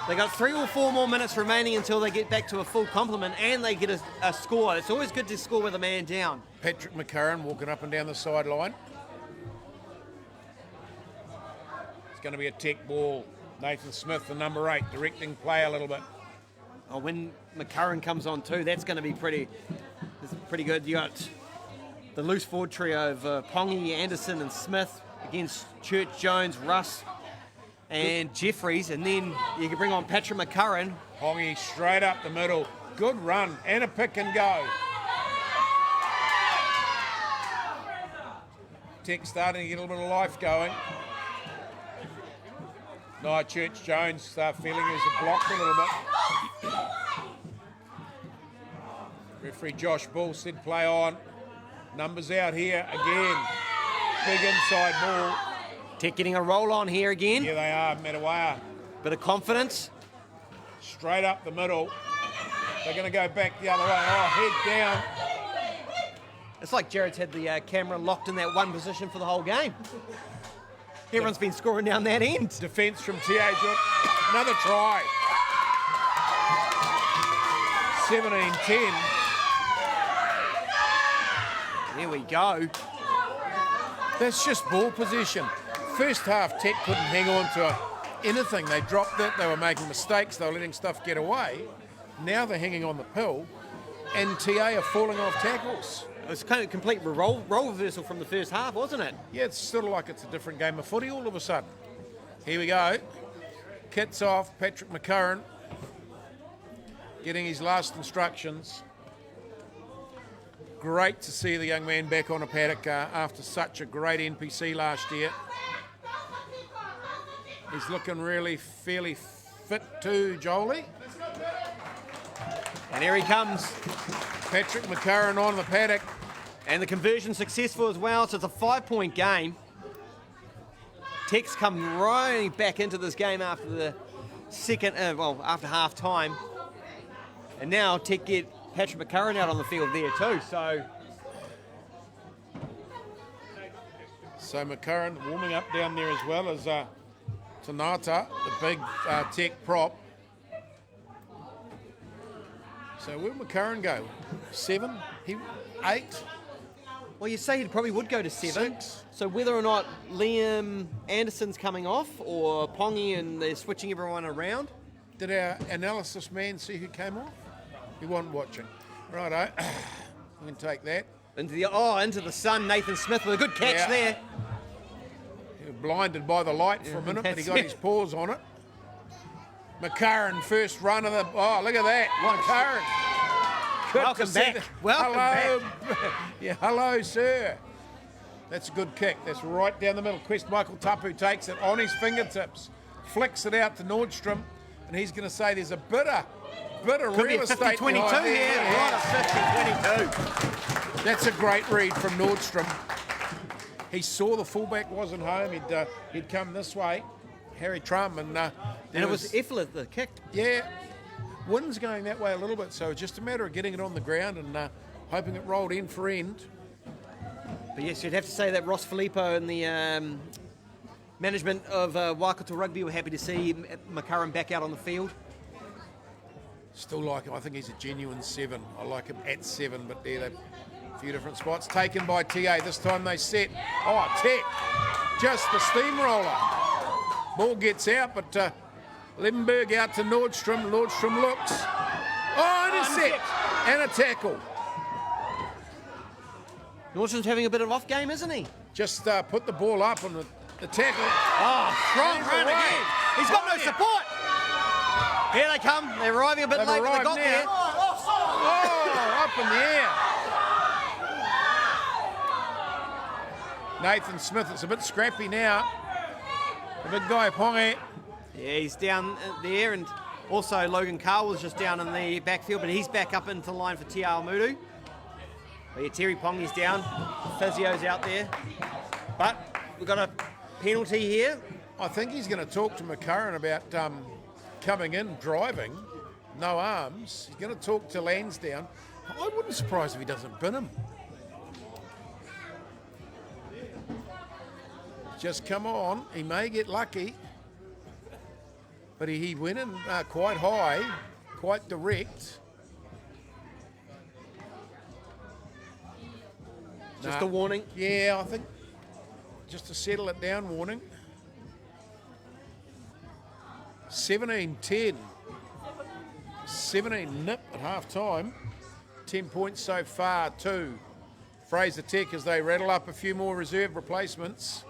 They got 3 or 4 more minutes remaining until they get back to a full complement and they get a score. It's always good to score with a man down. Patrick McCurran walking up and down the sideline. It's going to be a tech ball. Nathan Smith, the number 8, directing play a little bit. Oh, when McCurran comes on too, that's going to be pretty good. You got the loose forward trio of Pongi, Anderson and Smith against Church, Jones, Russ and Jeffries, and then you can bring on Patrick McCurran. Pongi straight up the middle. Good run and a pick and go. Tech starting to get a little bit of life going. No, Church Jones feeling as a block a little bit. Referee Josh Bull said play on. Numbers out here again. Big inside ball. Tech getting a roll on here again. Here they are, Metawaya. Bit of confidence. Straight up the middle. They're going to go back the other way. Oh, head down. It's like Jared's had the camera locked in that one position for the whole game. Everyone's been scoring down that end. Defence from T.A. Another try. 17-10. There we go. That's just ball possession. First half, Tech couldn't hang on to anything. They dropped it. They were making mistakes. They were letting stuff get away. Now they're hanging on the pill, and TA are falling off tackles. It was kind of a complete role reversal from the first half, wasn't it? Yeah, it's sort of like it's a different game of footy all of a sudden. Here we go. Kits off. Patrick McCurran getting his last instructions. Great to see the young man back on a paddock after such a great NPC last year. He's looking really fairly fit too, Jolie. And here he comes. Patrick McCurran on the paddock. And the conversion successful as well, so it's a 5-point game. Tech's come right back into this game after the second, after half time. And now Tech get Patrick McCurran out on the field there too, so McCurran warming up down there as well as Tanata, the big Tech prop. So where'd McCurran go? 7? 8? well, you say he probably would go to 7. 6? So whether or not Liam Anderson's coming off or Pongi and they're switching everyone around. Did our analysis man see who came off? He wasn't watching. Righto, we can take that. Into the sun, Nathan Smith with a good catch there. He was blinded by the light for a minute, but he got his paws on it. McCurran, first run of the... Oh, look at that. McCurran. Good Welcome to see back. Welcome back. Yeah, hello, sir. That's a good kick. That's right down the middle. Quest Michael Tapu takes it on his fingertips, flicks it out to Nordstrom, and he's going to say there's a bit of Could real be estate 50-22 here. Right, a 50-22. That's a great read from Nordstrom. He saw the fullback wasn't home. He'd come this way, Harry Trum, and And it was Effler that kicked. Yeah, wind's going that way a little bit, so it's just a matter of getting it on the ground and hoping it rolled end for end. But yes, you'd have to say that Ross Filippo and the management of Waikato Rugby were happy to see McCurran back out on the field. Still like him. I think he's a genuine 7. I like him at 7, but there they're a few different spots. Taken by TA. This time they set. Oh, Tech. Just the steamroller. Ball gets out, but Limburg out to Nordstrom. Nordstrom looks. Oh, intercept. And a tackle. Nordstrom's having a bit of off game, isn't he? Just put the ball up on the tackle. Oh, strong run again. He's got no support. Here they come. They're arriving a bit They've late, but they arrived got now. there. Oh, up in the air. Nathan Smith, it's a bit scrappy now. The big guy, Pongi. Yeah, he's down there, and also Logan Carl was just down in the backfield, but he's back up into the line for Te Awamutu. But yeah, Terry Pongi's down. Physio's out there. But we've got a penalty here. I think he's going to talk to McCurran about coming in, driving, no arms. He's going to talk to Lansdowne. I wouldn't be surprised if he doesn't bin him. Just come on. He may get lucky. But he went in quite high, quite direct. Just a warning. Yeah, I think just to settle it down, warning. 17-10. 17 nip at half time. 10 points so far to Fraser Tech as they rattle up a few more reserve replacements.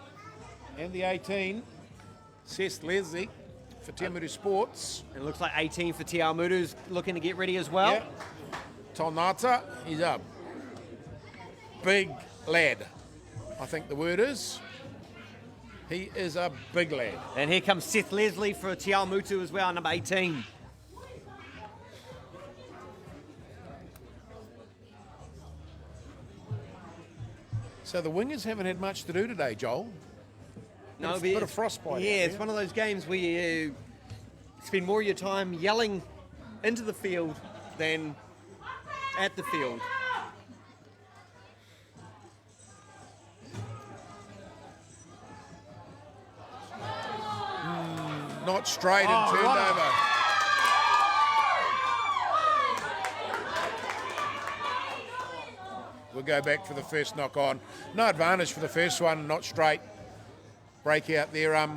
And the 18, Seth Leslie for Te Awamutu Sports. It looks like 18 for Te Awamutu's looking to get ready as well. Yeah. Tonata, he's a big lad, I think the word is. He is a big lad. And here comes Seth Leslie for Te Awamutu as well, number 18. So the wingers haven't had much to do today, Joel. No, bit of frostbite. Yeah, it's one of those games where you spend more of your time yelling into the field than at the field. Not straight and turned over. We'll go back for the first knock on. No advantage for the first one, not straight. Break out there.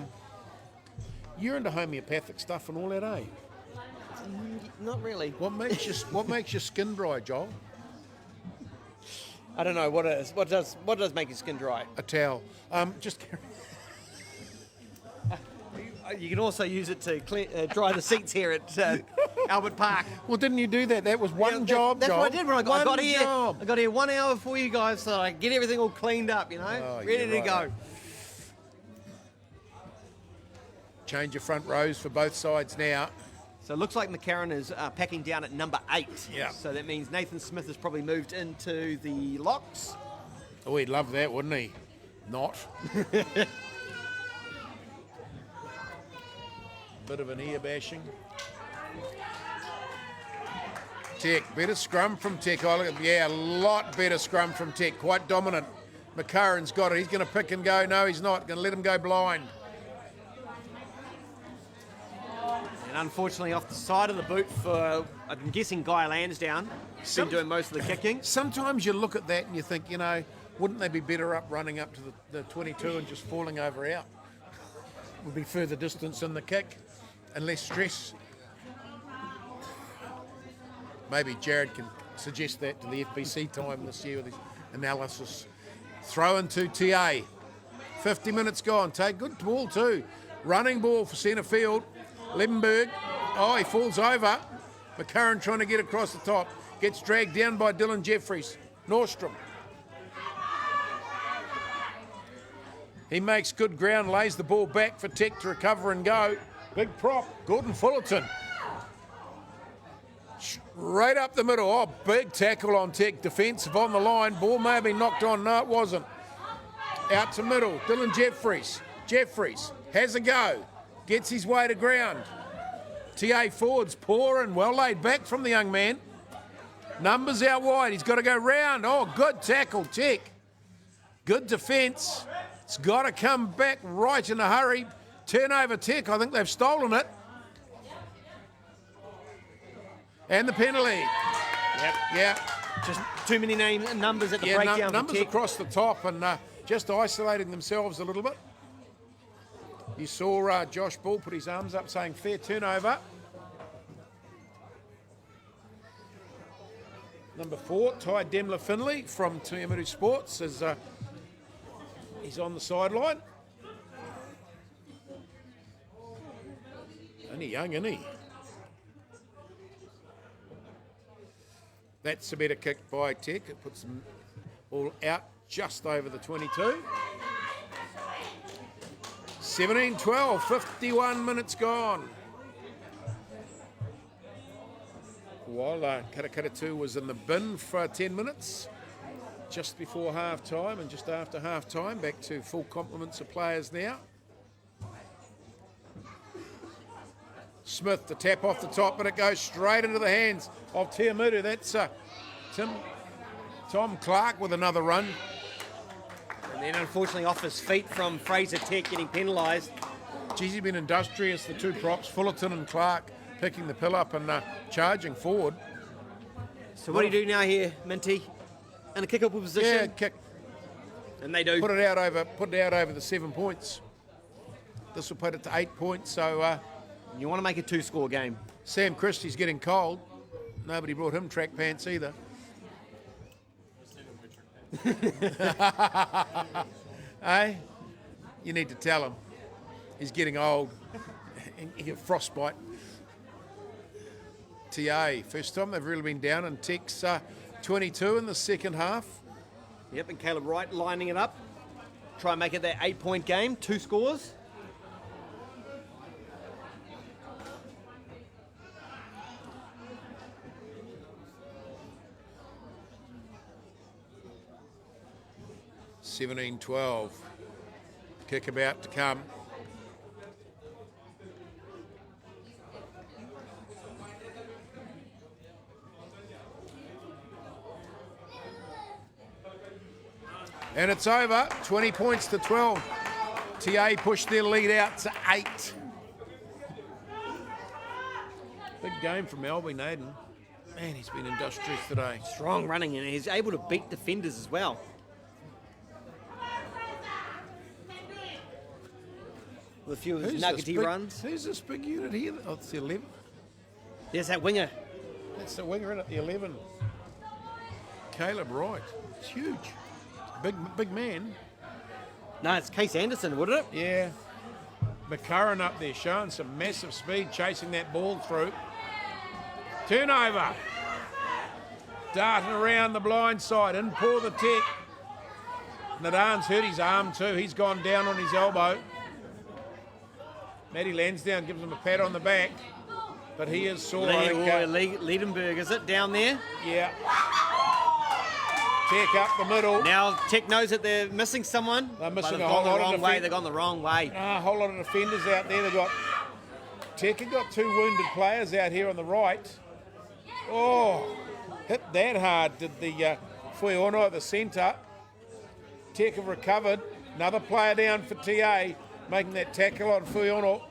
You're into homeopathic stuff and all that, eh? Not really. What makes your skin dry, Joel? I don't know what it is. What does make your skin dry? A towel. Just carry. You can also use it to dry the seats here at Albert Park. Well, didn't you do that? That was one job, That's Joel. what I did when I got here. Job. I got here 1 hour before you guys, so I get everything all cleaned up, ready you're to right. go. Change your front rows for both sides now. So it looks like McCarran is packing down at number 8. Yeah. So that means Nathan Smith has probably moved into the locks. Oh, he'd love that, wouldn't he? Not. Bit of an ear bashing. Tech, better scrum from Tech. Oh, look, yeah, a lot better scrum from Tech. Quite dominant. McCarran's got it. He's going to pick and go. No, he's not. Going to let him go blind. And unfortunately off the side of the boot for, I'm guessing, Guy Lansdowne. He's been doing most of the kicking. Sometimes you look at that and you think, wouldn't they be better up running up to the 22 and just falling over out? Would be further distance in the kick and less stress. Maybe Jared can suggest that to the FBC time this year with his analysis. Throw into TA. 50 minutes gone. Take good ball too. Running ball for centre field. Limberg. Oh, he falls over. McCarran trying to get across the top. Gets dragged down by Dylan Jeffries. Nordstrom. He makes good ground, lays the ball back for Tech to recover and go. Big prop, Gordon Fullerton. Straight up the middle. Oh, big tackle on Tech. Defensive on the line. Ball may have been knocked on. No, it wasn't. Out to middle. Dylan Jeffries. Jeffries has a go. Gets his way to ground. TA forwards poor and well laid back from the young man. Numbers out wide. He's got to go round. Oh, good tackle, Tech. Good defence. It's got to come back right in a hurry. Turnover Tech. I think they've stolen it. And the penalty. Yep. Yeah. Just too many numbers at the breakdown for numbers Tech. across the top and just isolating themselves a little bit. You saw Josh Ball put his arms up saying fair turnover. Number 4, Ty Demler-Finley from Te Awamutu Sports is he's on the sideline. Only young, isn't he? That's a better kick by Tech. It puts them all out just over the 22. 17-12, 51 minutes gone. While Karakara 2 was in the bin for 10 minutes, just before half time and just after half time, back to full complements of players now. Smith, the tap off the top, but it goes straight into the hands of Te Awamutu. That's Tom Clark with another run. And then unfortunately off his feet from Fraser Tech getting penalised. Geez, he's been industrious, the two props, Fullerton and Clark, picking the pill up and charging forward. So what do you do now here, Minty? In a kick-up position? Yeah, kick. And they do. Put it out over the 7 points. This will put it to 8 points, so You want to make a 2-score game. Sam Christie's getting cold. Nobody brought him track pants either. Hey, you need to tell him. He's getting old. He get frostbite. TA, first time they've really been down, and Tech's 22 in the second half. Yep, and Caleb Wright lining it up. Try and make it that 8-point game, 2 scores. 17-12. Kick about to come. And it's over, 20 points to 12. TA pushed their lead out to 8. Big game from Albie Naden. Man, he's been industrious today. Strong running, and he's able to beat defenders as well. With a few of his nuggety runs. Who's this big unit here? Oh, it's the 11. There's that winger. That's the winger in at the 11. Caleb Wright. It's huge. Big man. No, it's Case Anderson, wouldn't it? Yeah. McCurran up there showing some massive speed, chasing that ball through. Turnover. Darting around the blind side. In pour the Tech. Nadan's hurt his arm too. He's gone down on his elbow. Matty Lansdowne gives him a pat on the back. But he is sore. Liedenberg, is it, down there? Yeah. Tech up the middle. Now Tech knows that they're missing someone. They're missing but a whole lot of wrong way. defend- They've gone the wrong way. A whole lot of defenders out there. Tech have got 2 wounded players out here on the right. Oh, hit that hard did the Fuiono at the centre. Tech have recovered. Another player down for TA, making that tackle on Fuiono.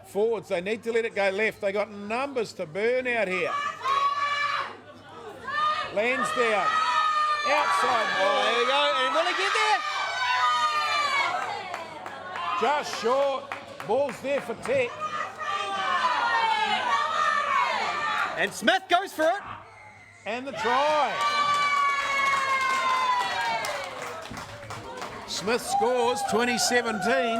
Forwards, they need to let it go left. They got numbers to burn out here. Lansdowne, outside ball. There we go. And will he get there? Just short. Ball's there for Tech. And Smith goes for it. And the try. Smith scores 2017.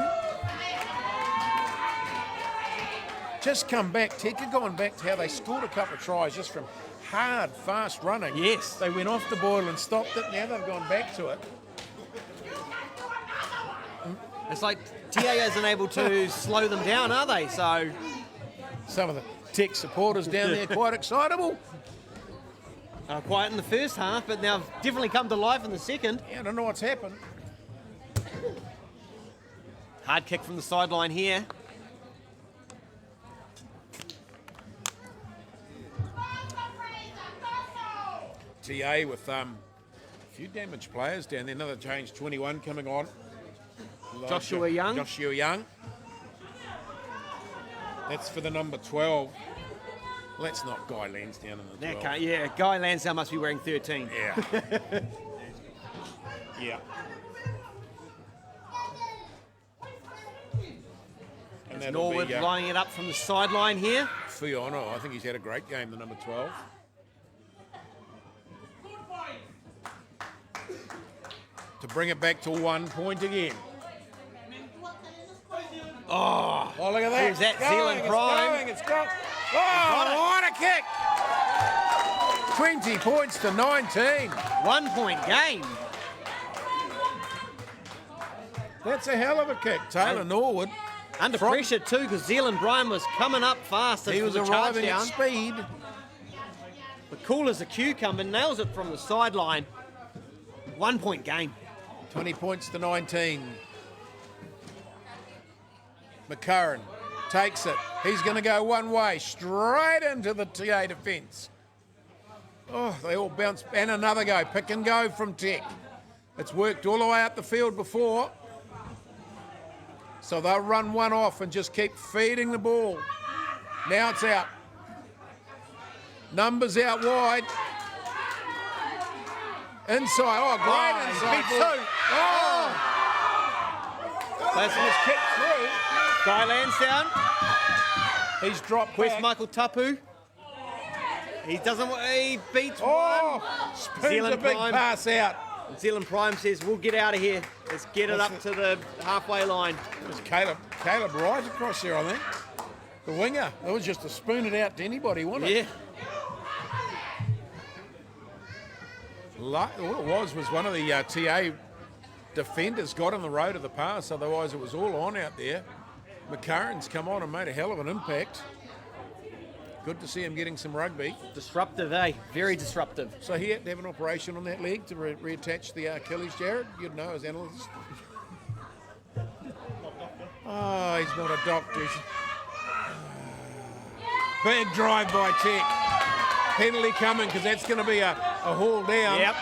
Just come back. Tech had gone back to how they scored a couple of tries just from hard, fast running. Yes. They went off the boil and stopped it. Now they've gone back to it. It's like TA isn't able to slow them down, are they? So Some of the Tech supporters down there quite excitable. quiet in the first half, but now definitely come to life in the second. Yeah, I don't know what's happened. Hard kick from the sideline here. TA with a few damaged players down there. Another change, 21 coming on. Joshua Young. Joshua Young. That's for the number 12. Well, that's not Guy Lansdowne in the 12. Yeah, Guy Lansdowne must be wearing 13. Yeah. Yeah. And It's Norwood lining it up from the sideline here. Fuiono, I think he's had a great game, the number 12. To bring it back to 1 point again. Oh, look at that. Who's that? It's going, Zealand Prime. It's going. Oh, what a kick. 20 points to 19. 1 point game. That's a hell of a kick. Taylor Norwood. Under pressure too, because Zealand Bryan was coming up fast. He was arriving at speed. But cool as a cucumber, nails it from the sideline. 1 point game. 20 points to 19. McCurran takes it. He's going to go one way, straight into the TA defence. Oh, they all bounce. And another go. Pick and go from Tech. It's worked all the way up the field before. So they'll run one off and just keep feeding the ball. Now it's out. Numbers out wide. Inside. Oh, great inside. Beat two. Oh! That's just kicked through. Guy Lansdowne. He's dropped Where's back. Michael Tapu? He doesn't. He beats Oh, one. spoons Zealand a big Prime. pass out. New Zealand Prime says, we'll get out of here. Let's get it up to the halfway line. It was Caleb right across there, I think. The winger. It was just to spoon it out to anybody, wasn't it? Yeah. All it was one of the TA defenders got in the road of the pass, otherwise it was all on out there. McCarran's come on and made a hell of an impact. Good to see him getting some rugby. Disruptive, eh? Very disruptive. So he had to have an operation on that leg to reattach the Achilles, Jared. You'd know as analyst. Oh, he's not a doctor. Big drive by Tech. Penalty coming because that's going to be a haul down. Yep.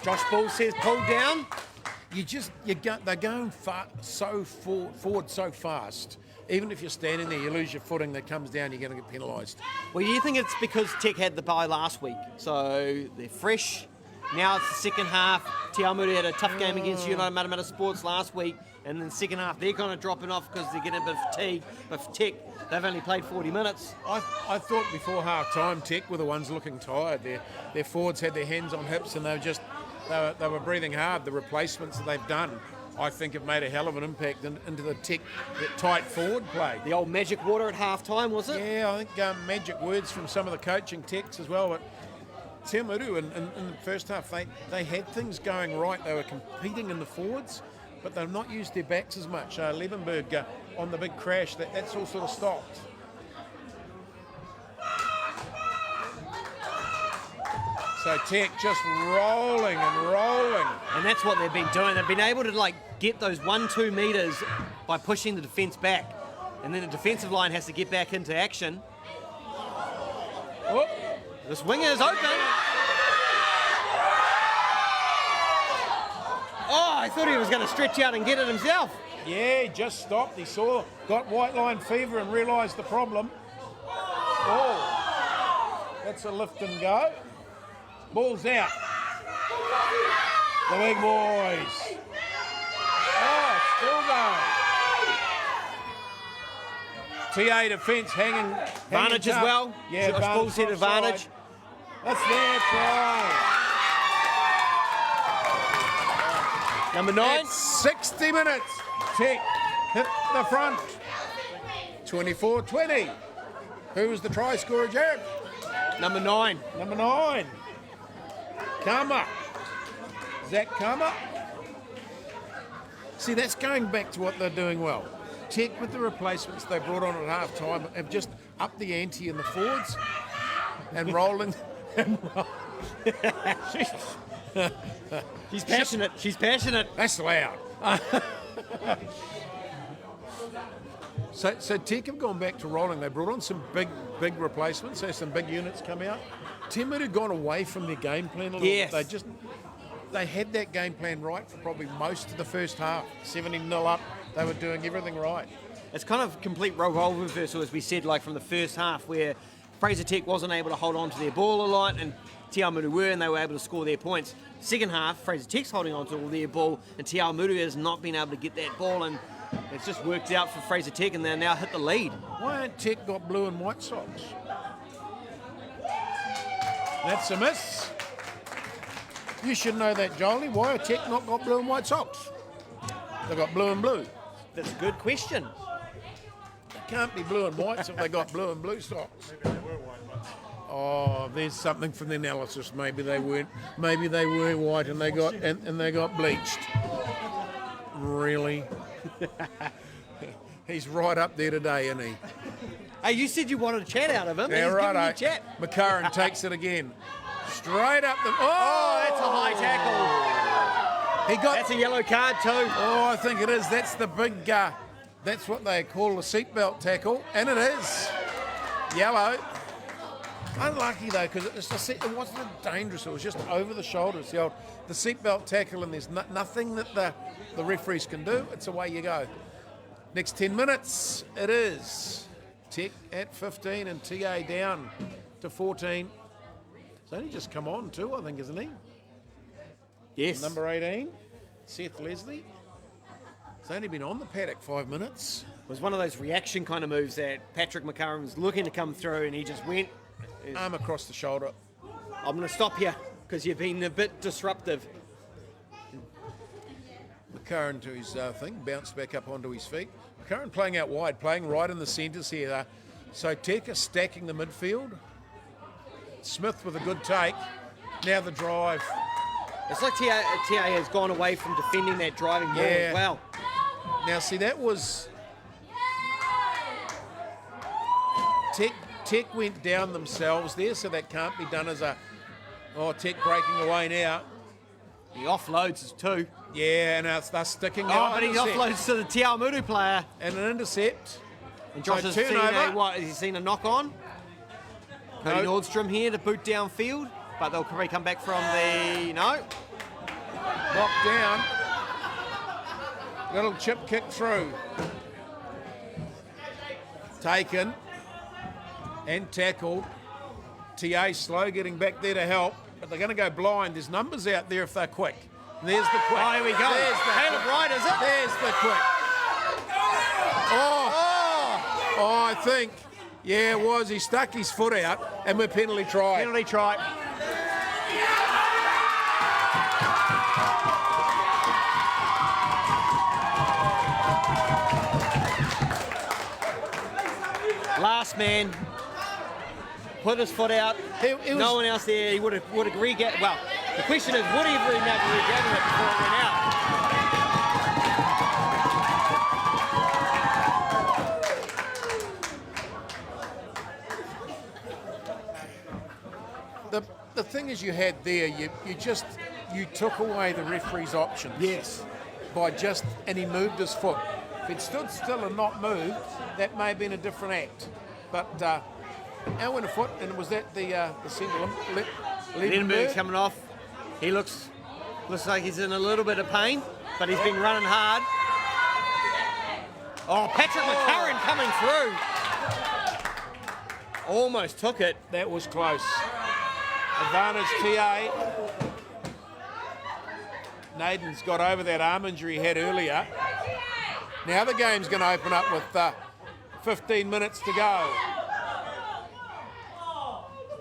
Josh Ball says pulled down. They're going forward so fast. Even if you're standing there, you lose your footing. That comes down, you're going to get penalised. Well, you think it's because Tech had the bye last week, so they're fresh. Now it's the second half. Te Awamutu had a tough game against United Matamata Sports last week, and then the second half they're kind of dropping off because they're getting a bit of fatigue. But for Tech, they've only played 40 minutes. I thought before half time, Tech were the ones looking tired. Their forwards had their hands on hips, and they were breathing hard. The replacements that they've done, I think, have made a hell of an impact into the Tech tight forward play. The old magic water at half time, was it? Yeah, I think magic words from some of the coaching Techs as well. But Te Awamutu in the first half, they had things going right. They were competing in the forwards, but they've not used their backs as much. Levenberg on the big crash, that's all sort of stopped. So Tech just rolling and rolling. And that's what they've been doing. They've been able to get those 1-2 metres by pushing the defence back. And then the defensive line has to get back into action. Oh, This winger is open. Oh, I thought he was going to stretch out and get it himself. yeah, he just stopped. He got white line fever and realised the problem. Oh, that's a lift and go. Ball's out. The big boys. Oh, still going. TA defence hanging. Advantage as tough. well. Yeah, Josh Ball said advantage. offside. That's their try. Number 9. It's 60 minutes. Tech hit the front. 24-20. Who was the try scorer, Jared? Number 9. Number 9. Kama. Zach Kama. See, that's going back to what they're doing well. Tech, with the replacements they brought on at half time, have just upped the ante in the forwards and rolling. She's passionate. She's passionate. That's loud. So Tech have gone back to rolling. They brought on some big replacements. So some big units come out. Te Awamutu had gone away from their game plan a little Yes. bit. They had that game plan right for probably most of the first half. 70-0 up. They were doing everything right. It's kind of complete role reversal, as we said, from the first half, where Fraser Tech wasn't able to hold on to their ball a lot, and Te Awamutu were, and they were able to score their points. Second half, Fraser Tech's holding on to all their ball, and Te Awamutu has not been able to get that ball, and it's just worked out for Fraser Tech, and they're now hit the lead. Why aren't Tech got blue and white socks? That's a miss. You should know that, Jolie. Why are Tech not got blue and white socks? They've got blue and blue. That's a good question. It can't be blue and whites if they got blue and blue socks. Maybe they were white, but Oh, there's something from the analysis. Maybe they weren't. Maybe they were white and they got bleached. Really? He's right up there today, isn't he? Hey, you said you wanted a chat out of him. Yeah, He's right. giving you a chat. McCarran takes it again. Straight up the. Oh, that's a high tackle. He got. That's a yellow card too. Oh, I think it is. That's the big. That's what they call a seatbelt tackle, and it is yellow. Unlucky though, because it wasn't dangerous. It was just over the shoulder. It's the seatbelt tackle, and there's nothing that the referees can do. It's away you go. Next 10 minutes, it is Tech at 15 and TA down to 14. He's only just come on too, I think, isn't he? Yes. Number 18, Seth Leslie. It's only been on the paddock 5 minutes. It was one of those reaction kind of moves that Patrick McCurran was looking to come through, and he just went. Arm across the shoulder. I'm going to stop you because you've been a bit disruptive. McCurran to his thing, bounced back up onto his feet. McCurran playing out wide, playing right in the centres here. So Teka stacking the midfield. Smith with a good take. Now the drive. It's like TA has gone away from defending that driving ball as well. Now see, that was... Tech went down themselves there, so that can't be done as a... Oh, Tech breaking away now. He offloads too. Yeah, and they're sticking. Oh, but he offloads to the Te Awamutu player. And an intercept. And Josh has seen has he seen a knock on? Cody Nordstrom here to boot downfield, but they'll probably come back from the... No. Knocked down. Little chip kick through. Taken. And tackled. TA slow getting back there to help, but they're going to go blind. There's numbers out there if they're quick. There's the quick. Oh, here we go. Caleb Wright, is it? There's the quick. Oh, I think. Yeah, it was. He stuck his foot out, and we're penalty try. Penalty try. Last man put his foot out. No one else there. He would have re-gathered. Well, the question is, would he have regathered it before it went out? The thing is, you had there, you took away the referee's options. Yes. And he moved his foot. If he'd stood still and not moved, that may have been a different act. But out went a foot, and was that the single? Lindenberg's coming off. He looks like he's in a little bit of pain, but he's been running hard. Oh, Patrick McCurran coming through. Almost took it. That was close. Advantage TA. Naden's got over that arm injury he had earlier. Now the game's going to open up with 15 minutes to go.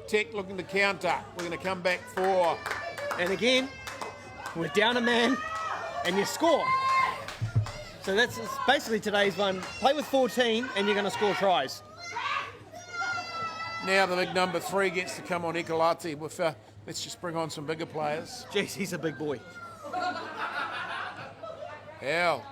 Tech looking to counter. We're going to come back for... And again, we're down a man and you score. So that's basically today's one. Play with 14 and you're going to score tries. Now the big number 3 gets to come on Ekalati with... let's just bring on some bigger players. Jeez, he's a big boy. Hell.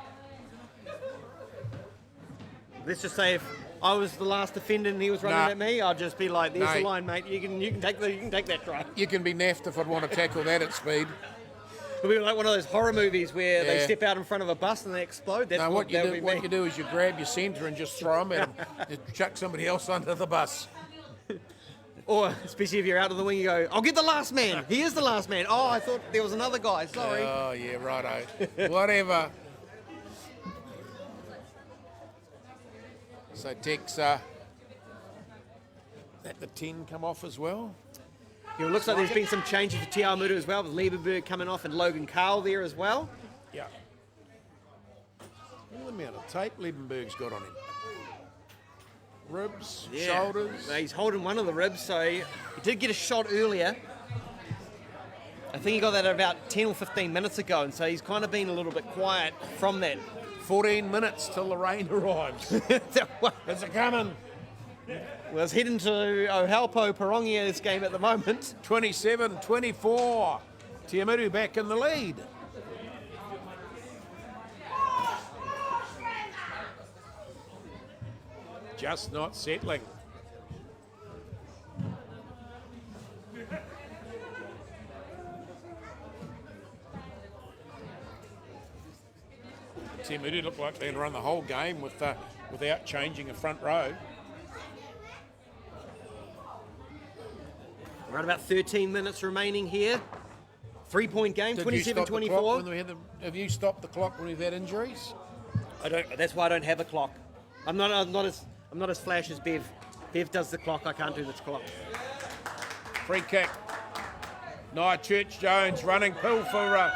Let's just say if I was the last defender and he was running at me, I'd just be like, "There's the line, mate. You can take that try." You can be naffed if I'd want to tackle that at speed. It'll be like one of those horror movies where they step out in front of a bus and they explode. That's what you do is you grab your centre and just throw them at them. You chuck somebody else under the bus. Or, especially if you're out of the wing, you go, "I'll get the last man. He is the last man. Oh, I thought there was another guy. Sorry." Oh, yeah, righto. Whatever. So Tech's let the 10 come off as well. Yeah, it looks like there's been some changes for Te Awamutu as well, with Lieberberg coming off and Logan Carl there as well. Yeah. Look at the amount of tape Liebenberg's got on him. Ribs, shoulders. He's holding one of the ribs, so he did get a shot earlier. I think he got that about 10 or 15 minutes ago, and so he's kind of been a little bit quiet from that. 14 minutes till the rain arrives. It's a coming. Well, it's heading to Ohalpo Parongia this game at the moment. 27-24. Te Awamutu back in the lead. Just not settling. Te Awamutu looked like they'd run the whole game without changing a front row. Around about 13 minutes remaining here. 3-point game, 27-24. Have you stopped the clock when we've had injuries? I don't. That's why I don't have a clock. I'm not as flash as Bev. Bev does the clock. I can't do this clock. Free kick. Nia Church-Jones running pill for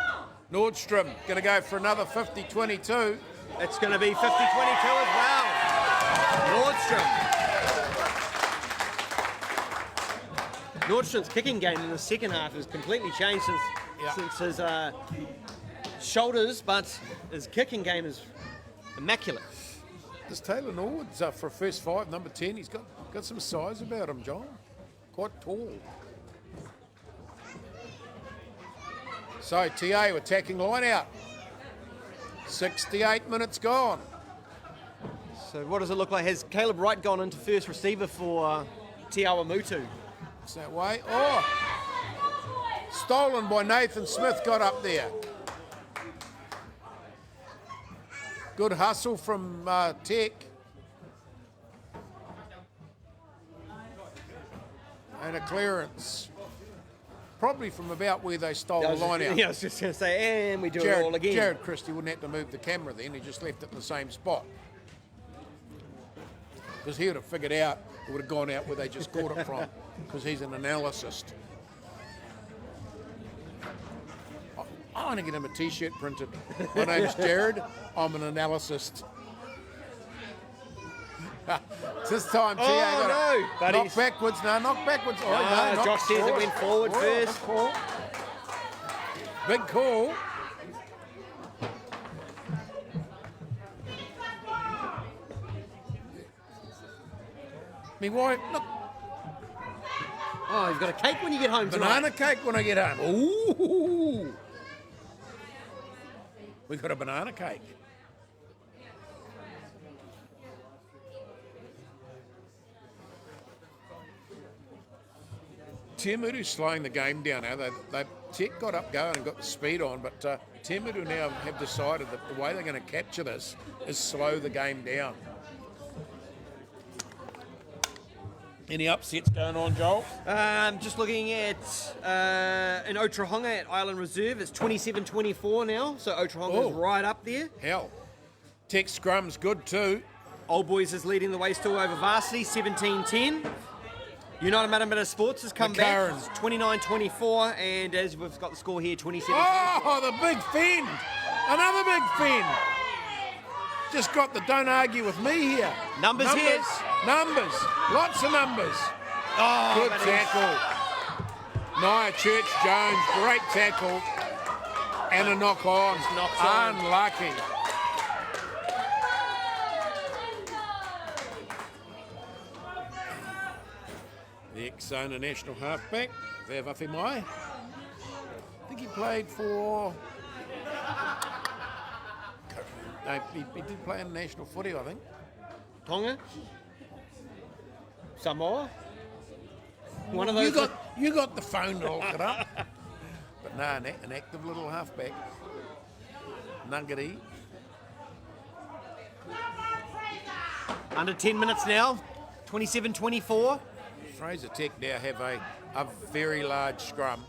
Nordstrom. Going to go for another 50-22. It's going to be 50-22 as well. Nordstrom's kicking game in the second half has completely changed since his shoulders, but his kicking game is immaculate. This Taylor Norwood's for a first five, number 10. He's got some size about him, John. Quite tall. So TA attacking line out. 68 minutes gone. So what does it look like? Has Caleb Wright gone into first receiver for Awamutu? It's that way. Oh! Stolen by Nathan Smith, got up there. Good hustle from Tech. And a clearance. Probably from about where they stole the line out. Yeah, I was just going to say, and we do it all again. Jared Christie wouldn't have to move the camera then, he just left it in the same spot. Because he would have figured out, it would have gone out where they just caught it from, because he's an analyst. I want to get him a t-shirt printed. My name's Jared, I'm an analyst. This time, TA got knock backwards. No, knock backwards. Oh, no, Josh says it went forward first. Big call. Me wife, look. Oh, you've got a cake when you get home tonight. Banana cake when I get home. Ooh. We got a banana cake. Tiamutu's slowing the game down now. Tech got up going and got the speed on, but Tiamutu now have decided that the way they're going to capture this is slow the game down. Any upsets going on, Joel? Just looking at in Otrahonga at Island Reserve, it's 27-24 now, so Otrahonga is right up there. Hell. Tech scrum's good too. Old Boys is leading the way still over Varsity, 17-10. United Matamata Sports has come back, it's 29-24, and as we've got the score here, 27-24. Oh, the big fin! Another big fin! Just got the don't argue with me here. Numbers here. Numbers. Lots of numbers. Oh, good tackle. Nia Church-Jones, great tackle. And a knock on. Unlucky. The ex-owner national halfback, Vavafi Mai. I think he played for... No, he did play in national footy, I think. Tonga? Samoa? One of those. You got the phone to look it up. But no, an active little halfback. Nuggety. Under 10 minutes now. 27-24. Fraser Tech now have a very large scrum.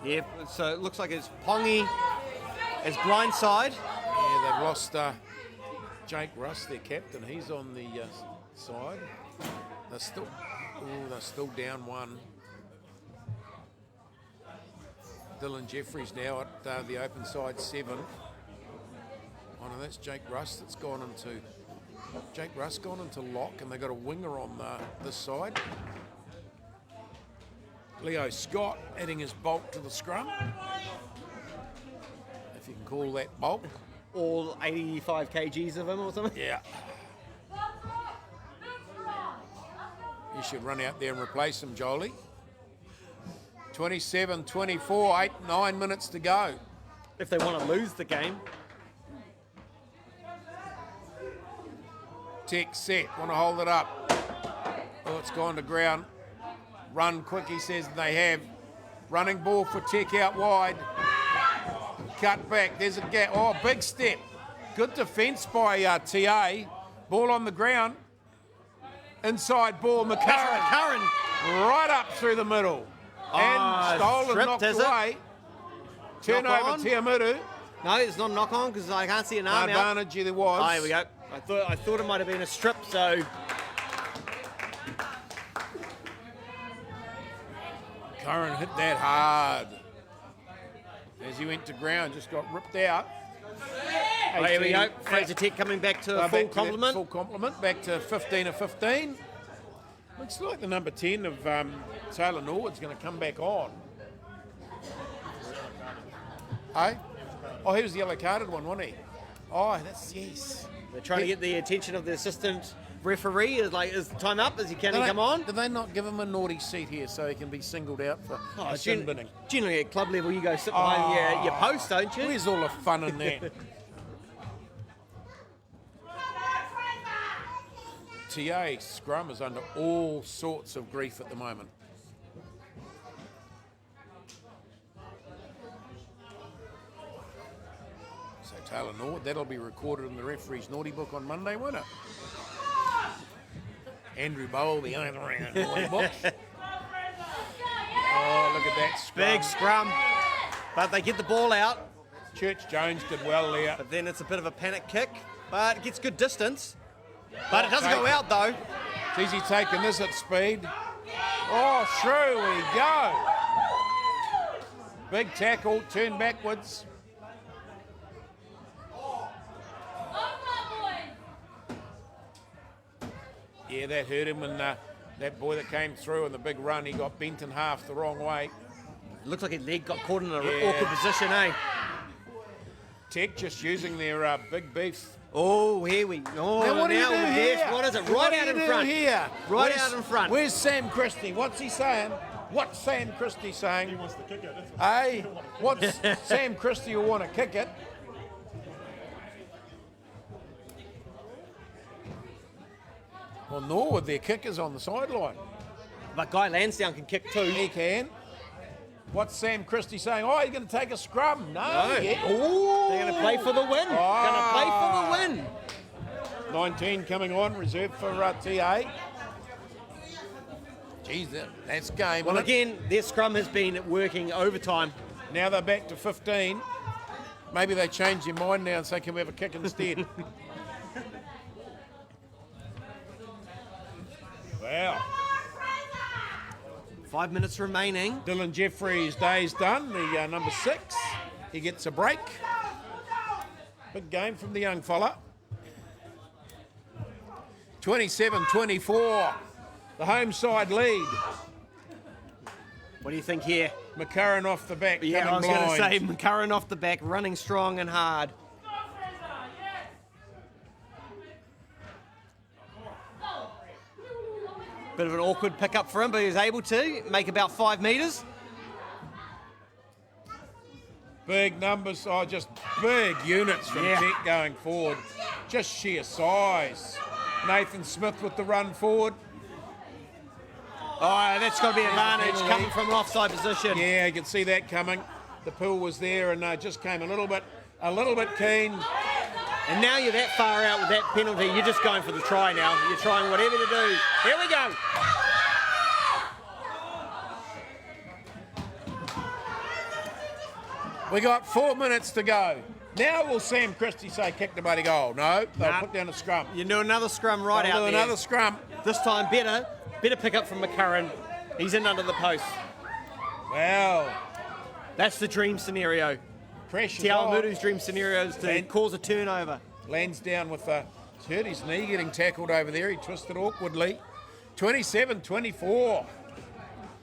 Yeah, so it looks like it's Pongi as blindside. Yeah, they've lost Jake Russ, their captain. He's on the side. They're still down one. Dylan Jeffries now at the open side 7. Oh no, that's Jake Russ that's gone into... Jake Russ gone into lock, and they got a winger on this side. Leo Scott adding his bulk to the scrum. If you can call that bulk. All 85 kgs of him or something? Yeah. You should run out there and replace him, Jolie. 27-24, 9 minutes to go. If they want to lose the game. Tech set, want to hold it up. Oh, it's gone to ground. Run quick, he says they have. Running ball for Tech out wide. Cut back, there's a gap. Oh, big step. Good defence by TA. Ball on the ground. Inside ball, McCurran. Right up through the middle. And stolen, knocked away. Turnover, Tiamutu. No, it's not knock on because I can't see an arm out. Advantage there was. Oh, here we go. I thought it might have been a strip, so... Curran hit that hard. As he went to ground, just got ripped out. Oh, here we go. 18. Fraser Tech coming back to a Back full to that complement. Full complement, back to 15 of 15. Looks like the number 10 of Taylor Norwood's going to come back on. Hey? Oh, he was the yellow carded one, wasn't he? Oh, that's yes. They're trying to get the attention of the assistant referee. Is time up? Can he come on? Did they not give him a naughty seat here so he can be singled out for sin binning? Generally at club level, you go sit behind your post, don't you? Where's all the fun in that? TA scrum is under all sorts of grief at the moment. So Taylor Norwood, that'll be recorded in the referee's naughty book on Monday, won't it? Andrew Bowl, the owner of the naughty book. Oh, look at that scrum. Big scrum. But they get the ball out. Church Jones did well there. But then it's a bit of a panic kick. But it gets good distance. But it doesn't go out though. It's easy taking this at speed. Oh, through we go. Big tackle, turn backwards. Yeah, that hurt him, and that boy that came through in the big run, he got bent in half the wrong way. It looks like his leg got caught in an awkward position, eh? Tech just using their big beef. Oh, here we go. Oh, Now, what do you now do we're here? there. What is it? What Right do out you in do front. Here? Right out in front. Where's Sam Christie? What's he saying? What's Sam Christie saying? He wants to kick it. Hey, what's Sam Christie will want to kick it? Well, Norwood, their kicker's on the sideline. But Guy Lansdowne can kick too. He can. What's Sam Christie saying? Oh, he's going to take a scrum. No. No. Yeah. Ooh. They're going to play for the win. Ah. Going to play for the win. 19 coming on, reserved for TA. Jeez, that's game. Well, isn't it? again, their scrum has been working overtime. Now they're back to 15. Maybe they change their mind now and say, can we have a kick instead? Wow. 5 minutes remaining. Dylan Jeffrey's day's done, the number 6. He gets a break. Big game from the young fella. 27-24. The home side lead. What do you think here? McCurran off the back, Yeah, I was coming going to blind. say McCurran off the back, running strong and hard. Bit of an awkward pickup for him, but he was able to make about 5 metres. Big numbers, just big units from Tech going forward. Just sheer size. Nathan Smith with the run forward. Oh, that's got to be an advantage penalty. coming from an offside position. Yeah, you can see that coming. The pool was there and just came a little bit keen. And now you're that far out with that penalty, you're just going for the try now. You're trying whatever to do. Here we go. We got 4 minutes to go. Now will Sam Christie say kick the bloody goal? No, they'll Nah. put down a scrum. You do another scrum right They'll out do there. another scrum. This time better pick up from McCurran. He's in under the post. Well, That's the dream scenario. pressure's Te on. Awamutu's dream scenario is to And- cause a turnover. Lansdowne with he's hurt his knee getting tackled over there. He twisted awkwardly. 27-24.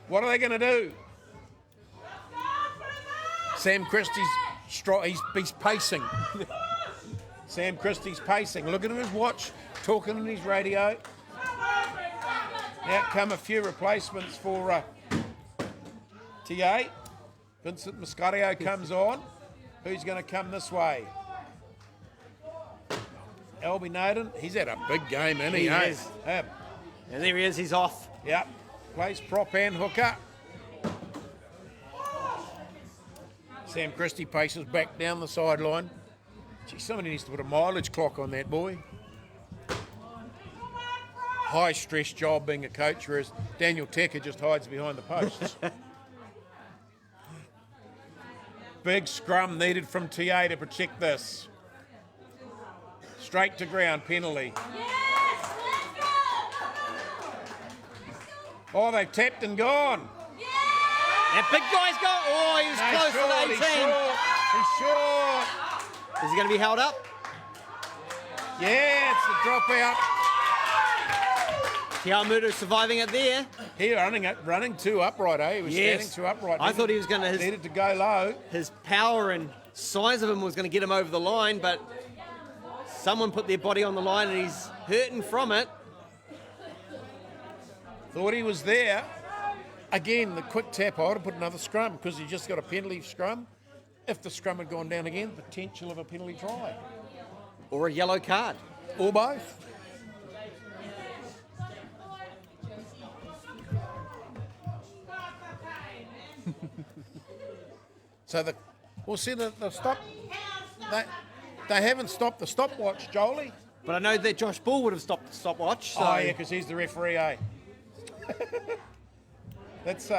What are they going to do? Sam Christie's he's pacing. Sam Christie's pacing. Looking at his watch, talking on his radio. Out come a few replacements for TA. Vincent Moscario comes on. Who's going to come this way? Albie Naden, he's had a big game, isn't he? He eh? is. Yeah. And there he is, he's off. Yep. Plays prop and hooker. Sam Christie paces back down the sideline. Gee, somebody needs to put a mileage clock on that boy. High stress job being a coach, whereas Daniel Tecker just hides behind the posts. Big scrum needed from TA to protect this. Straight to ground, penalty. Oh, they've tapped and gone. That big guy's got. Oh, he was No, close short, to 18. He's short. Is he going to be held up? Yeah, it's the dropout. Te Awamutu surviving it there. He running too upright, eh? He was standing too upright. I thought he was going to... Needed to go low. His power and size of him was going to get him over the line, but someone put their body on the line and he's hurting from it. Thought he was there. Again, the quick tap, I would have put another scrum because he just got a penalty scrum. If the scrum had gone down again, potential of a penalty try. Or a yellow card. Or both. So the stop. They haven't stopped the stopwatch, Jolie. But I know that Josh Bull would have stopped the stopwatch. So. Oh yeah, because he's the referee, eh? That's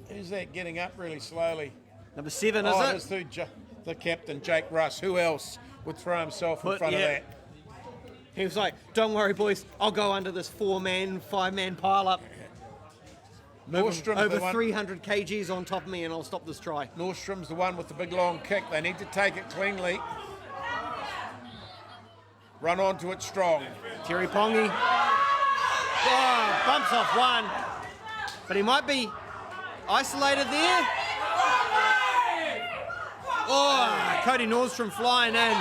who's that getting up really slowly? Number 7, is it? It's the captain, Jake Russ. Who else would throw himself in front of that? He was like, "Don't worry, boys. I'll go under this 4-man, 5-man pile up. Nordstrom's over 300 kgs on top of me, and I'll stop this try." Nordstrom's the one with the big long kick. They need to take it cleanly. Run onto it strong. Terry Pongi. Oh, bumps off one. But he might be isolated there. Oh, Cody Nordstrom flying in.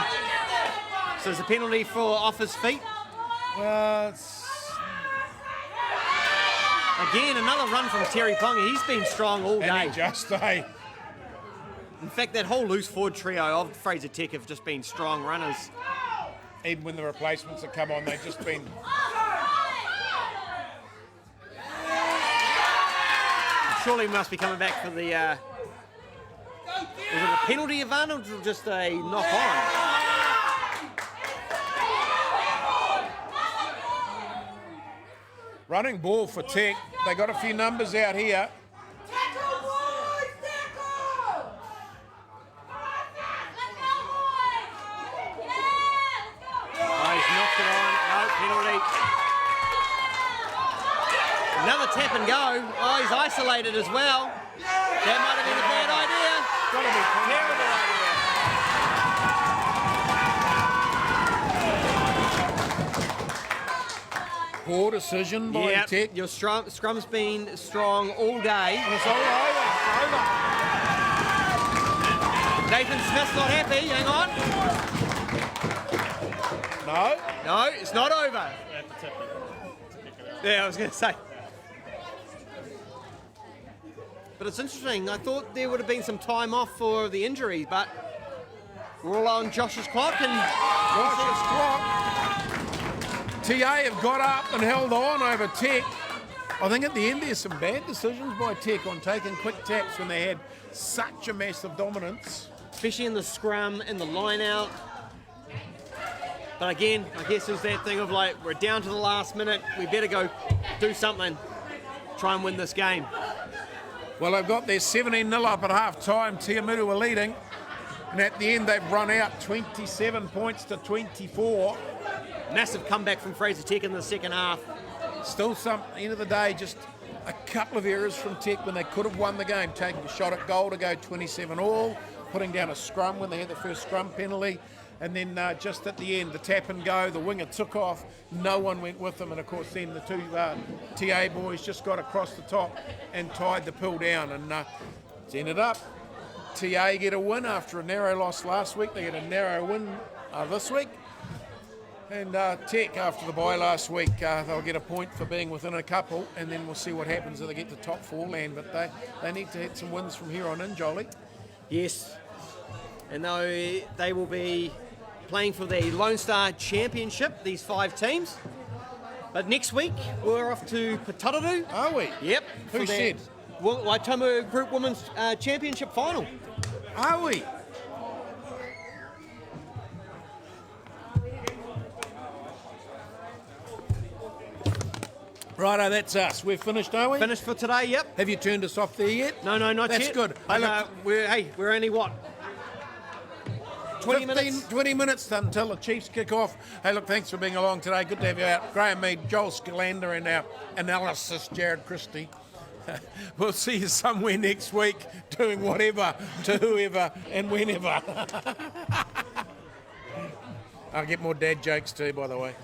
So there's a penalty for off his feet. Well, it's... Again, another run from Terry Pongi. He's been strong all day. And he just, eh? In fact, that whole loose forward trio of Fraser Tech have just been strong runners. Even when the replacements have come on, they've just been... Surely we must be coming back for the... is it a penalty advantage or just a knock-on? Running ball for Tech. They got a few numbers out here. Another tap and go. Oh, he's isolated as well. That might have been a bad idea. Got to be terrible idea. Poor decision by Tech. Your scrum's been strong all day. It's all over. Nathan Smith's not happy. Hang on. No? No, it's not over. Yeah, I was going to say. But it's interesting. I thought there would have been some time off for the injury, but we're all on Josh's clock. And Josh's clock. TA have got up and held on over Tech. I think at the end there's some bad decisions by Tech on taking quick taps when they had such a massive dominance. Especially in the scrum and the line out. But again, I guess it's that thing of like, we're down to the last minute, we better go do something, try and win this game. Well, they've got their 17-0 up at half-time. Te Awamutu were leading. And at the end, they've run out 27 points to 24. Massive comeback from Fraser Tech in the second half. Still end of the day, just a couple of errors from Tech when they could have won the game. Taking a shot at goal to go 27-all. Putting down a scrum when they had the first scrum penalty. And then just at the end, the tap and go, the winger took off. No one went with them. And, of course, then the two TA boys just got across the top and tied the pill down. And it's ended up. TA get a win after a narrow loss last week. They get a narrow win this week. And Tech, after the bye last week, they'll get a point for being within a couple. And then we'll see what happens if they get to top 4 land. But they need to hit some wins from here on in, Jolie. Yes. And they will be playing for the Lone Star Championship, these 5 teams. But next week, we're off to Patararu. Are we? Yep. Who said? Waikato Group Women's Championship final. Are we? Righto, that's us. We're finished, are we? Finished for today, yep. Have you turned us off there yet? No, not that's yet. That's good. We're only what? 20 minutes until the Chiefs kick off. Hey, look, thanks for being along today. Good to have you out. Graham Mead, Joel Scalander, and our analysis, Jared Christie. We'll see you somewhere next week doing whatever to whoever and whenever. I'll get more dad jokes too, by the way.